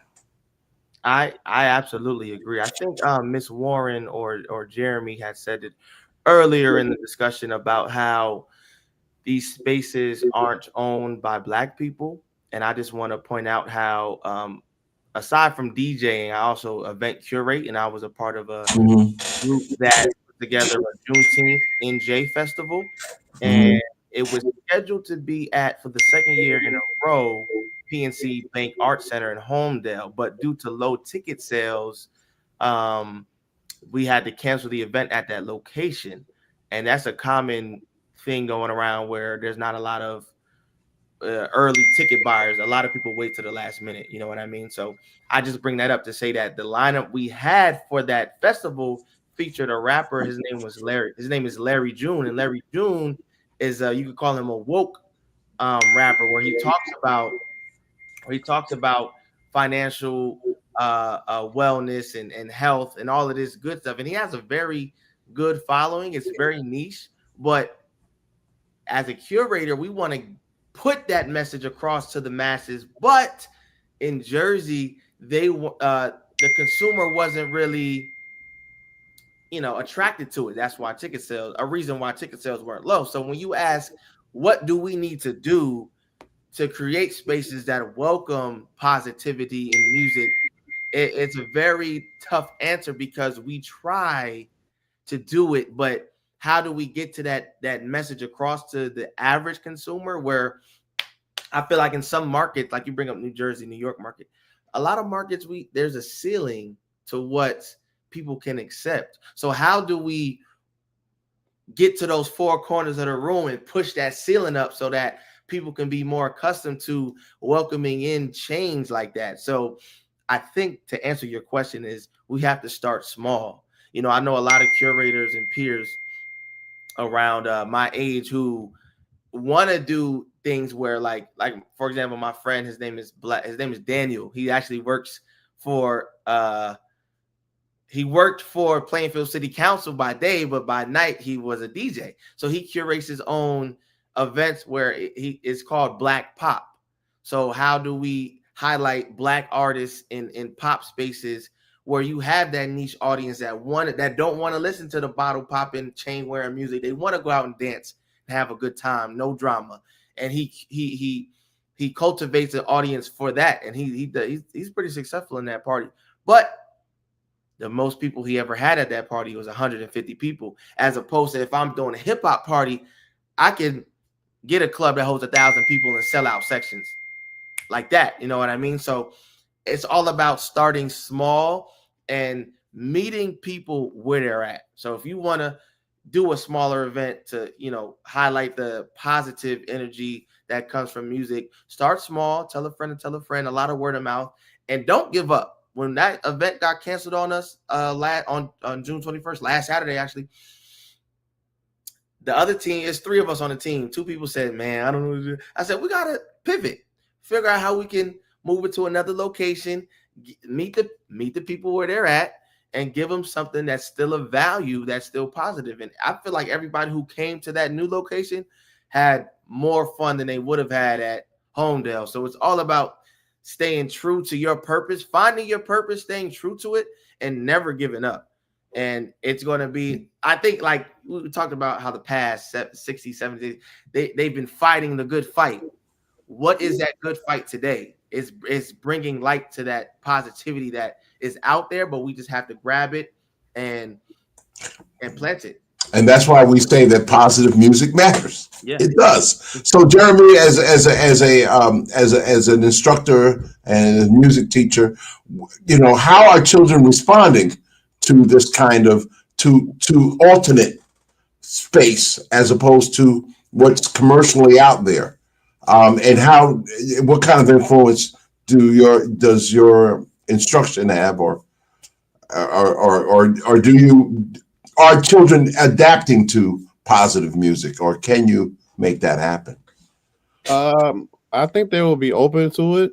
S4: I absolutely agree. I think Miss Warren or Jeremy had said it earlier in the discussion about how these spaces aren't owned by black people. And I just want to point out how aside from DJing, I also event curate, and I was a part of a group that put together a Juneteenth NJ festival, and it was scheduled to be for the second year in a row, PNC Bank Art Center in Homedale, but due to low ticket sales, we had to cancel the event at that location. And that's a common thing going around where there's not a lot of early ticket buyers. A lot of people wait to the last minute. You know what I mean? So I just bring that up to say that the lineup we had for that festival featured a rapper. His name is Larry June, and Larry June is you could call him a woke rapper, where he talks about financial wellness and health and all of this good stuff. And he has a very good following. It's very niche, but as a curator, we want to put that message across to the masses. But in Jersey, the consumer wasn't really, attracted to it. That's why a reason why ticket sales weren't low. So when you ask, what do we need to do to create spaces that welcome positivity in music, it's a very tough answer because we try to do it, but how do we get to that message across to the average consumer? Where I feel like in some markets, like you bring up New Jersey, New York market, a lot of markets there's a ceiling to what people can accept. So how do we get to those four corners of the room and push that ceiling up so that people can be more accustomed to welcoming in change like that? So I think to answer your question is we have to start small. You know, I know a lot of curators and peers around my age who want to do things where like for example, my friend, his name is Daniel. He actually works for he worked for Plainfield City Council by day, but by night he was a DJ. So he curates his own events where it's called Black Pop. So how do we highlight Black artists in pop spaces where you have that niche audience that don't want to listen to the bottle popping, chain wearing music? They want to go out and dance and have a good time, no drama. And he cultivates an audience for that, and he's pretty successful in that party. But the most people he ever had at that party was 150 people, as opposed to if I'm doing a hip hop party, I can get a club that holds 1,000 people and sell out sections like that. You know what I mean? So it's all about starting small and meeting people where they're at. So if you want to do a smaller event to, highlight the positive energy that comes from music, start small, tell a friend, a lot of word of mouth, and don't give up. When that event got canceled on us on June 21st, last Saturday, actually, the other team, it's three of us on the team. Two people said, man, I don't know what to do. I said, we got to pivot, figure out how we can move it to another location, meet the people where they're at, and give them something that's still of value, that's still positive. And I feel like everybody who came to that new location had more fun than they would have had at Homedale. So it's all about staying true to your purpose, finding your purpose, staying true to it, and never giving up. And it's going to be, I think, like we talked about how the past 60, 70, they've been fighting the good fight. What is that good fight today? It's bringing light to that positivity that is out there, but we just have to grab it and plant it.
S2: And that's why we say that positive music matters.
S4: Yeah.
S2: It does. So, Jeremy, as an instructor and a music teacher, how are children responding to this kind of to alternate space as opposed to what's commercially out there, and what kind of influence does your instruction have, or are children adapting to positive music, or can you make that happen?
S6: I think they will be open to it.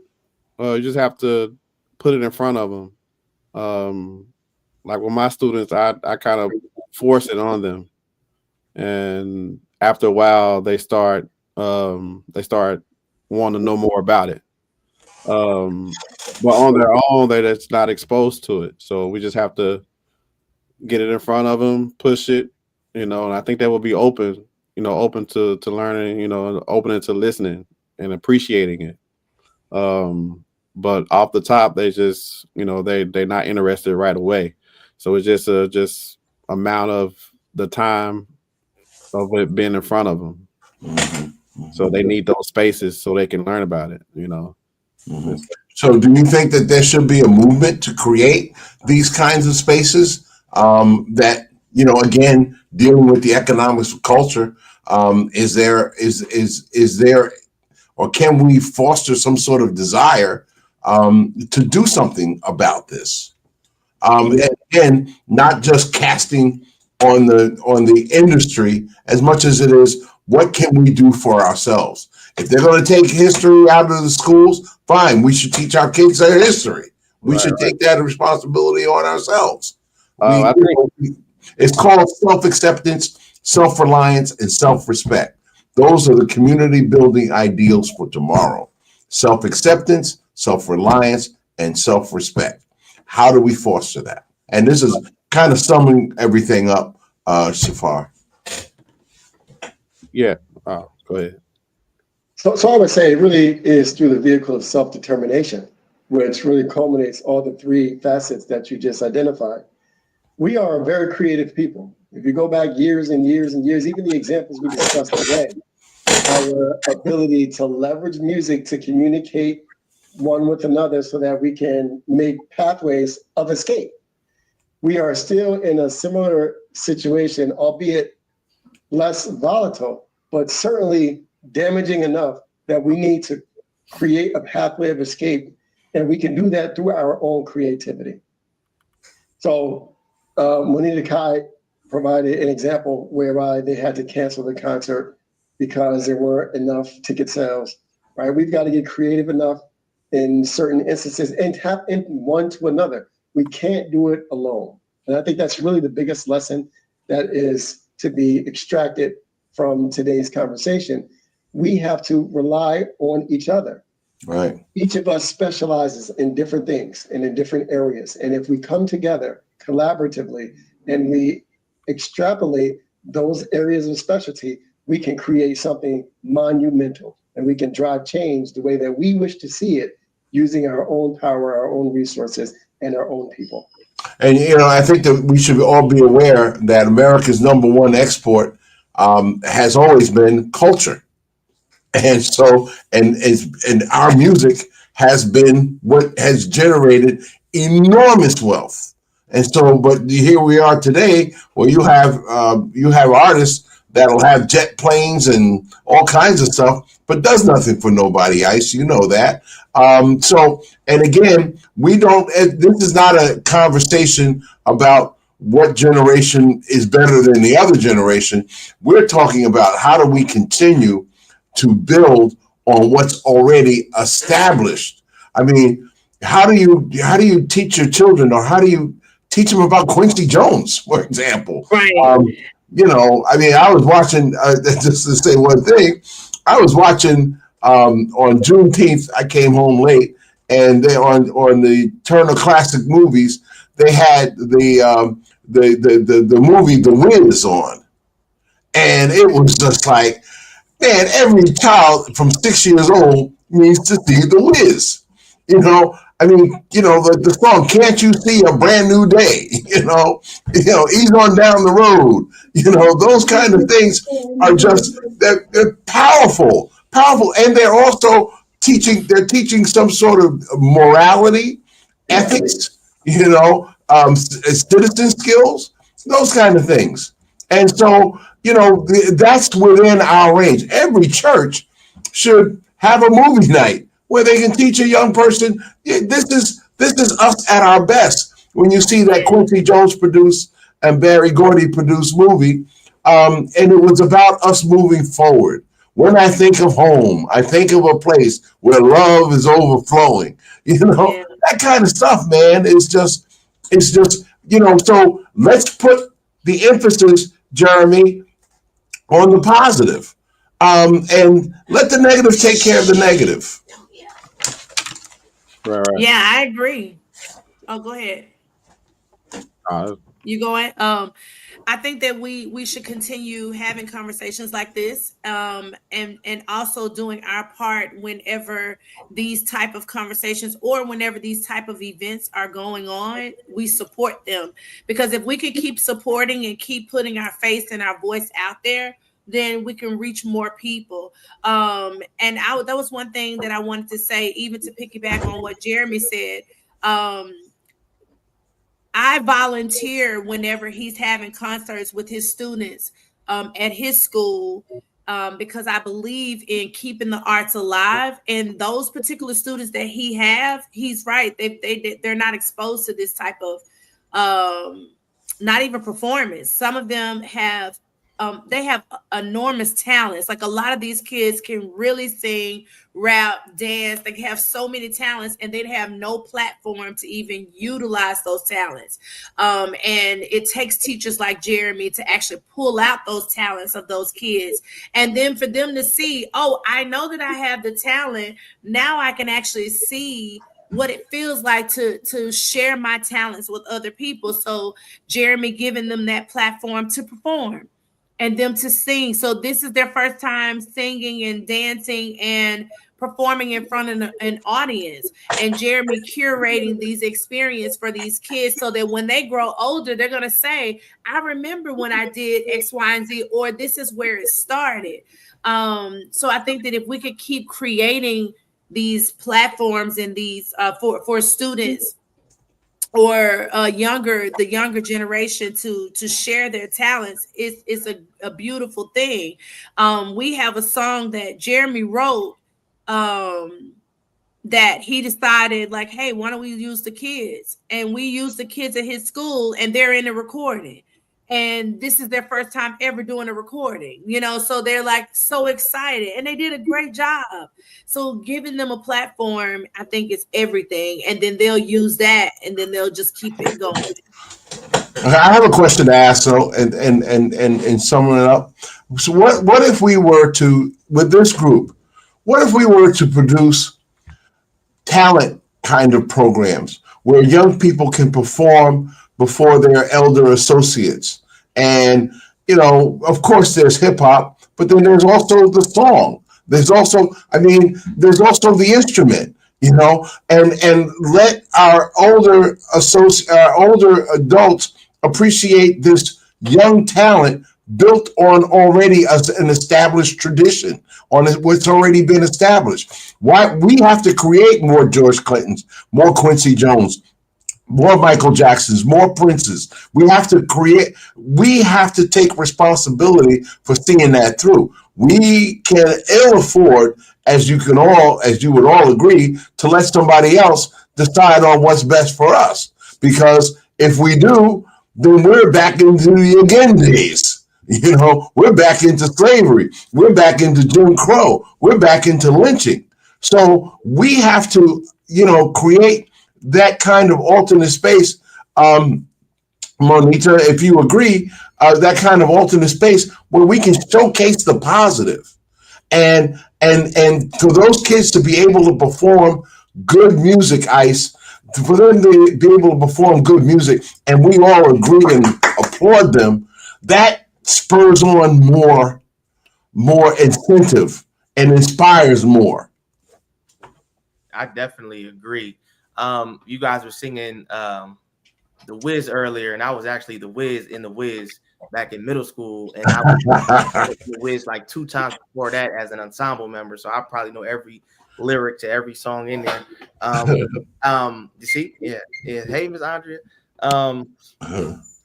S6: You just have to put it in front of them. Like with my students, I kind of force it on them, and after a while, they start wanting to know more about it. But on their own, they're just not exposed to it. So we just have to get it in front of them, push it, and I think they will be open to learning, open to listening and appreciating it. But off the top, they just, they're not interested right away. So it's just amount of the time of it being in front of them. Mm-hmm. So they need those spaces so they can learn about it, Mm-hmm.
S2: So do you think that there should be a movement to create these kinds of spaces? That, again, dealing with the economics of culture, is there, or can we foster some sort of desire to do something about this? And again, not just casting on the industry as much as it is, what can we do for ourselves? If they're going to take history out of the schools, fine, we should teach our kids their history. We should take that responsibility on ourselves. It's called self-acceptance, self-reliance, and self-respect. Those are the community building ideals for tomorrow. Self-acceptance, self-reliance, and self-respect. How do we foster that? And this is kind of summing everything up, Shafar.
S6: Yeah. Go ahead.
S1: So I would say it really is through the vehicle of self-determination, which really culminates all the three facets that you just identified. We are very creative people. If you go back years and years and years, even the examples we discussed today, our ability to leverage music to communicate one with another so that we can make pathways of escape. We are still in a similar situation, albeit less volatile, but certainly damaging enough that we need to create a pathway of escape. And we can do that through our own creativity. So Monita Kai provided an example whereby they had to cancel the concert because there weren't enough ticket sales, right? We've got to get creative enough in certain instances and tap into one to another. We can't do it alone. And I think that's really the biggest lesson that is to be extracted from today's conversation. We have to rely on each other.
S2: Right.
S1: Each of us specializes in different things and in different areas. And if we come together collaboratively and we extrapolate those areas of specialty, we can create something monumental and we can drive change the way that we wish to see it using our own power, our own resources, and our own people.
S2: And, I think that we should all be aware that America's number one export has always been culture. And so, and our music has been what has generated enormous wealth. And so, but here we are today, where you have artists that'll have jet planes and all kinds of stuff, but does nothing for nobody. Ice, you know that. So, and again, we don't. This is not a conversation about what generation is better than the other generation. We're talking about how do we continue to build on what's already established. I mean, how do you teach your children, or how do you teach them about Quincy Jones, for example?
S5: Right.
S2: I mean, I was watching, just to say one thing, I was watching on Juneteenth, I came home late, and they on the Turner Classic Movies, they had the movie The Wiz on. And it was just like, man, every child from 6 years old needs to see The Wiz. I mean, the song "Can't You See a Brand New Day?" He's on down the road. Those kind of things are just they're powerful, and they're also teaching. They're teaching some sort of morality, ethics. Citizen skills, those kind of things. And so, that's within our range. Every church should have a movie night where they can teach a young person, this is us at our best. When you see that Quincy Jones produced and Barry Gordy produced movie, and it was about us moving forward. When I think of home, I think of a place where love is overflowing. That kind of stuff, man, it's just, so let's put the emphasis, Jeremy, on the positive, and let the negative take care of the negative.
S6: Right.
S5: Yeah, I agree. Oh, go ahead. You go ahead. I think that we should continue having conversations like this, and also doing our part whenever these type of conversations or whenever these type of events are going on. We support them, because if we could keep supporting and keep putting our face and our voice out there, then we can reach more people. And that was one thing that I wanted to say, even to piggyback on what Jeremy said. I volunteer whenever he's having concerts with his students at his school, because I believe in keeping the arts alive. And those particular students that he's right. They're not exposed to this type of not even performance. Some of them have they have enormous talents. Like, a lot of these kids can really sing, rap, dance. They have so many talents, and they have no platform to even utilize those talents. And it takes teachers like Jeremy to actually pull out those talents of those kids. And then for them to see, oh, I know that I have the talent. Now I can actually see what it feels like to share my talents with other people. So Jeremy giving them that platform to perform. and them to sing. So this is their first time singing and dancing and performing in front of an audience, and Jeremy curating these experiences for these kids so that when they grow older, they're going to say, I remember when I did X, Y, and Z, or this is where it started. So I think that if we could keep creating these platforms and these for students or the younger generation to share their talents, is a beautiful thing. We have a song that Jeremy wrote, that he decided, like, hey, why don't we use the kids? And we use the kids at his school, and they're in the recording. And this is their first time ever doing a recording, so they're like so excited, and they did a great job. So giving them a platform, I think, is everything. And then they'll use that, and then they'll just keep it going.
S2: I have a question to ask, so and summing it up. So what if we were to, with this group, what if we were to produce talent kind of programs where young people can perform before their elder associates? And, of course there's hip hop, but then there's also the song. There's also the instrument, and let our older adults appreciate this young talent built on already an established tradition, on what's already been established. Why we have to create more George Clintons, more Quincy Jones, more Michael Jacksons, more Princes. We have to take responsibility for seeing that through. We can ill afford, as you would all agree, to let somebody else decide on what's best for us. Because if we do, then we're back into the again days. We're back into slavery. We're back into Jim Crow. We're back into lynching. So we have to, create that kind of alternate space. Monita, if you agree, that kind of alternate space where we can showcase the positive, and for those kids to be able to perform good music, for them to be able to perform good music, and we all agree and applaud them, that spurs on more incentive and inspires more.
S4: I definitely agree. You guys were singing The Wiz earlier, and I was actually the Wiz in The Wiz back in middle school, and I was The Wiz like 2 times before that as an ensemble member, so I probably know every lyric to every song in there. You see, yeah. Hey, Miss Andrea.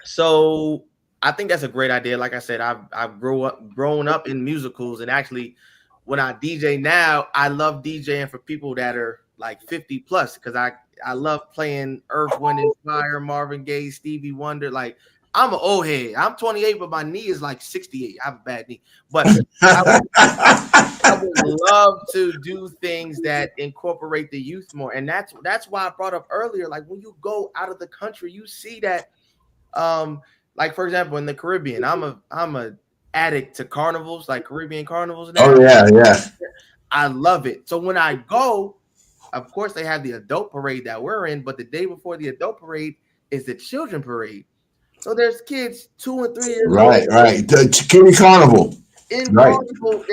S4: So I think that's a great idea. Like I said, I've grown up in musicals, and actually, when I DJ now, I love DJing for people that are like 50 plus, because I love playing Earth, Wind and Fire, Marvin Gaye, Stevie Wonder. Like, I'm an old head. I'm 28, but my knee is like 68. I have a bad knee. But I would love to do things that incorporate the youth more. And that's why I brought up earlier, like when you go out of the country, you see that, like, for example, in the Caribbean, I'm a addict to carnivals, like Caribbean carnivals now.
S2: Oh, yeah.
S4: I love it. So when I go, of course, they have the adult parade that we're in, but the day before the adult parade is the children parade. So there's kids 2 and 3 years old.
S2: Right. The Kitty Carnival.
S4: Carnival,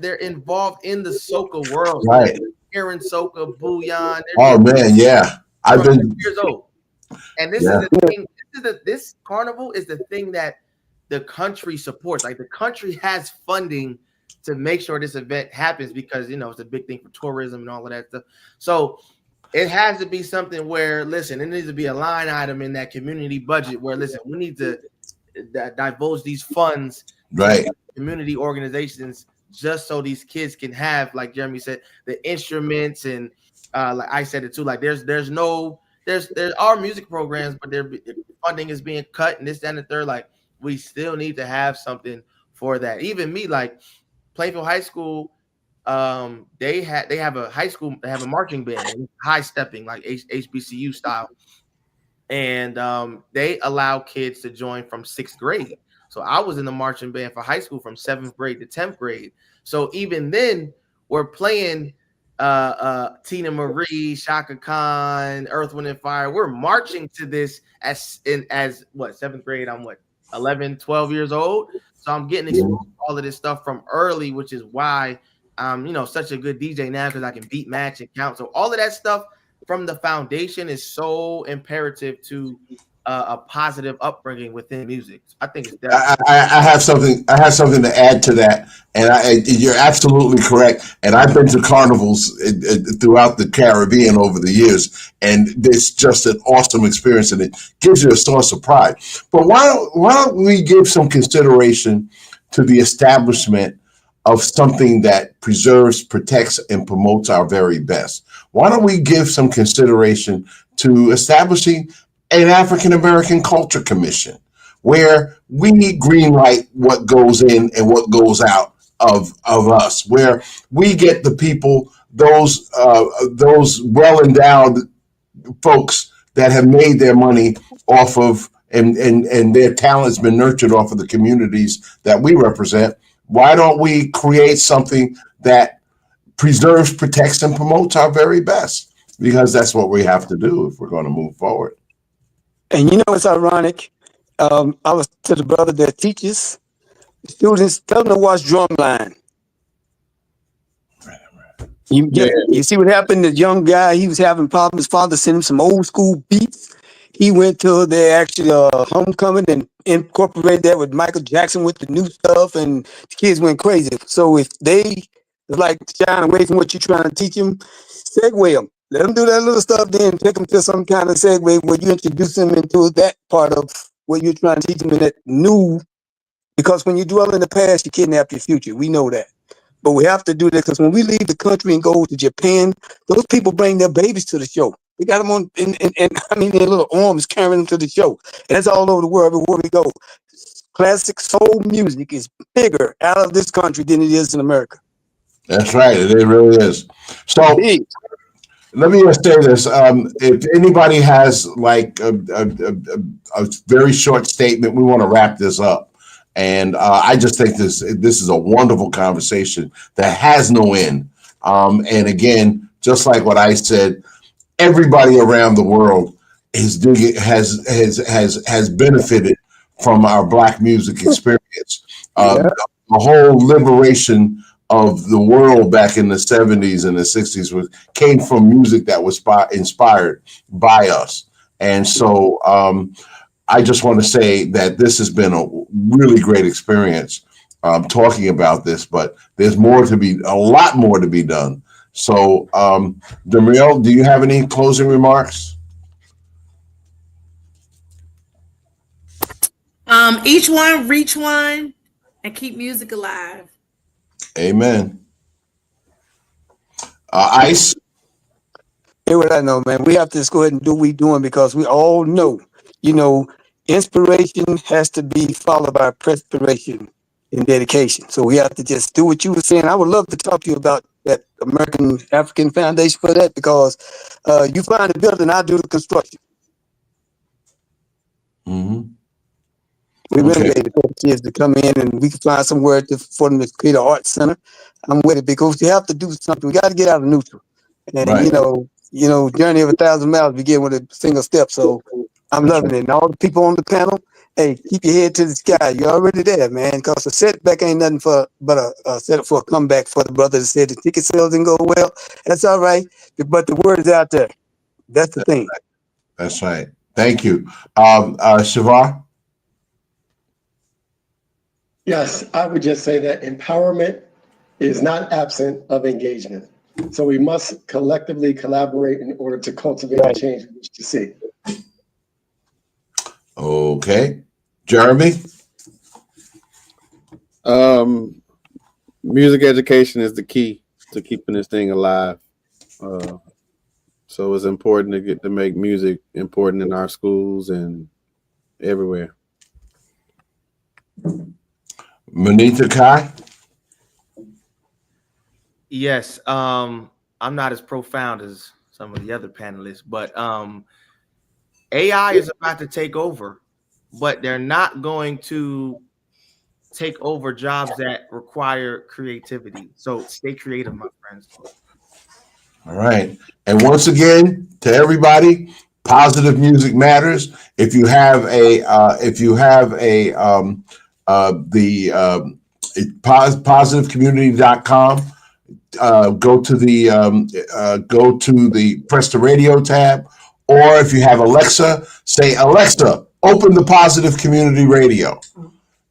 S4: they're involved in the soca world.
S2: Right.
S4: Hearing soca, bouillon.
S2: Oh man, yeah. I've been
S4: years old. And this is the thing. This carnival is the thing that the country supports. Like, the country has funding to make sure this event happens, because it's a big thing for tourism and all of that stuff. So it has to be something where, listen, it needs to be a line item in that community budget where, listen, we need to divulge these funds,
S2: right,
S4: to community organizations, just so these kids can have, like Jeremy said, the instruments, and like I said it too, like there are music programs, but their funding is being cut, and this, that, and the third. Like, we still need to have something for that. Even me, like Plainfield High School, they have a marching band, high stepping, like HBCU style, and they allow kids to join from 6th grade. So I was in the marching band for high school from 7th grade to 10th grade. So even then, we're playing Tina Marie, Shaka Khan, Earth, Wind and Fire. We're marching to this as what, 7th grade? I'm what, 11, 12 years old. So I'm getting exposed to all of this stuff from early, which is why I'm, such a good DJ now, because I can beat, match, and count. So all of that stuff from the foundation is so imperative to a positive upbringing within music. I think it's definitely.
S2: I have something. I have something to add to that, and you're absolutely correct. And I've been to carnivals throughout the Caribbean over the years, and it's just an awesome experience, and it gives you a source of pride. But why don't we give some consideration to the establishment of something that preserves, protects, and promotes our very best? Why don't we give some consideration to establishing an African American Culture Commission, where we greenlight what goes in and what goes out of us, where we get the people, those well endowed folks that have made their money off of and their talent's been nurtured off of the communities that we represent. Why don't we create something that preserves, protects, and promotes our very best? Because that's what we have to do if we're going to move forward.
S3: And it's ironic. I was to the brother that teaches students, tell them to watch Drumline. You see what happened? The young guy, he was having problems. His father sent him some old school beats. He went to their actual homecoming and incorporated that with Michael Jackson with the new stuff, and the kids went crazy. So if they like shying away from what you're trying to teach them, segue them. Let them do that little stuff, then take them to some kind of segue where you introduce them into that part of what you're trying to teach them in that new. Because when you dwell in the past, you kidnap your future. We know that. But we have to do that because when we leave the country and go to Japan, those people bring their babies to the show. They got them on, their little arms carrying them to the show. And that's all over the world, everywhere we go. Classic soul music is bigger out of this country than it is in America.
S2: That's right. It really is. So let me just say this. If anybody has like a very short statement, we want to wrap this up. And I just think this is a wonderful conversation that has no end. And again, just like what I said, everybody around the world has benefited from our Black music experience. The whole liberation of the world back in the 70s and the 60s came from music that was inspired by us. And so I just want to say that this has been a really great experience talking about this, but there's a lot more to be done. So, Demriel, do you have any closing remarks?
S5: Each one, reach one, and keep music alive.
S2: Amen. Ice?
S3: Here's what I know, man. We have to just go ahead and do what we're doing because we all know, inspiration has to be followed by perspiration and dedication. So we have to just do what you were saying. I would love to talk to you about that American African Foundation for that because you find the building, I do the construction.
S2: Mm-hmm.
S3: We renovated for the kids to come in and we can find somewhere for them to create an art center. I'm with it because you have to do something. We got to get out of neutral. And,
S2: right.
S3: Journey of 1,000 miles begin with a single step. So I'm loving it. And all the people on the panel, hey, keep your head to the sky. You're already there, man. Because a setback ain't nothing but a setup for a comeback for the brother that said the ticket sales didn't go well. That's all right. But the word is out there. That's the thing.
S2: That's right. Thank you. Shavar?
S1: Yes, I would just say that empowerment is not absent of engagement. So we must collectively collaborate in order to cultivate the change we wish to see.
S2: Okay. Jeremy?
S6: Music education is the key to keeping this thing alive. So it's important to make music important in our schools and everywhere.
S2: Manita Kai?
S4: Yes, I'm not as profound as some of the other panelists, but AI is about to take over, but they're not going to take over jobs that require creativity. So stay creative, my friends.
S2: All right. And once again, to everybody, Positive music matters. If you have positivecommunity.com, go to the press the radio tab, or if you have Alexa, say, Alexa, open the Positive Community Radio,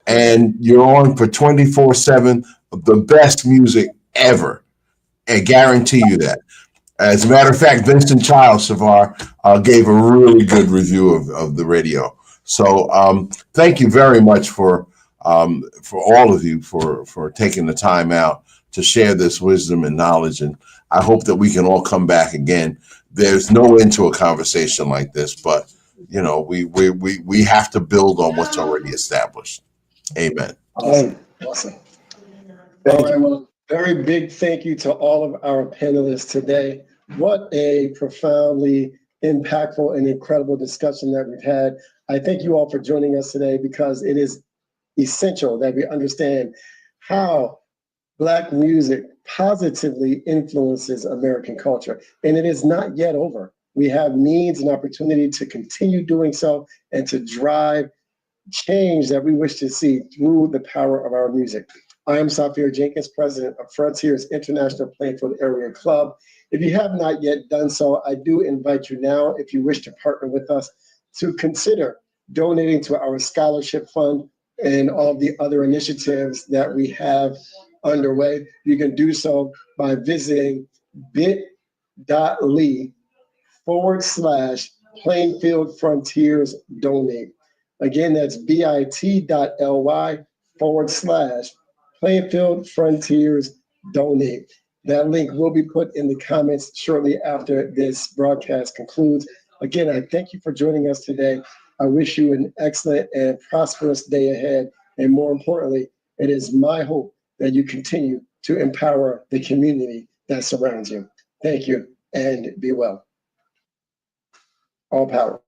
S2: and you're on for 24/7 of the best music ever. I guarantee you that. As a matter of fact, Vincent Childs Savar gave a really good review of the radio. So thank you very much for all of you for taking the time out to share this wisdom and knowledge. And I hope that we can all come back again. There's no end to a conversation like this, but you know, we have to build on what's already established. Amen.
S1: Awesome. Awesome. All right, well, very big thank you to all of our panelists today. What a profoundly impactful and incredible discussion that we've had. I thank you all for joining us today, because it is essential that we understand how Black music positively influences American culture. And it is not yet over. We have needs and opportunity to continue doing so and to drive change that we wish to see through the power of our music. I am Safir Jenkins, president of Frontiers International Plainfield Area Club. If you have not yet done so, I do invite you now, if you wish to partner with us, to consider donating to our scholarship fund and all of the other initiatives that we have underway. You can do so by visiting bit.ly/Plainfield Frontiers Donate. Again, that's bit.ly/Plainfield Frontiers Donate. That link will be put in the comments shortly after this broadcast concludes. Again, I thank you for joining us today. I wish you an excellent and prosperous day ahead. And more importantly, it is my hope that you continue to empower the community that surrounds you. Thank you, and be well. All power.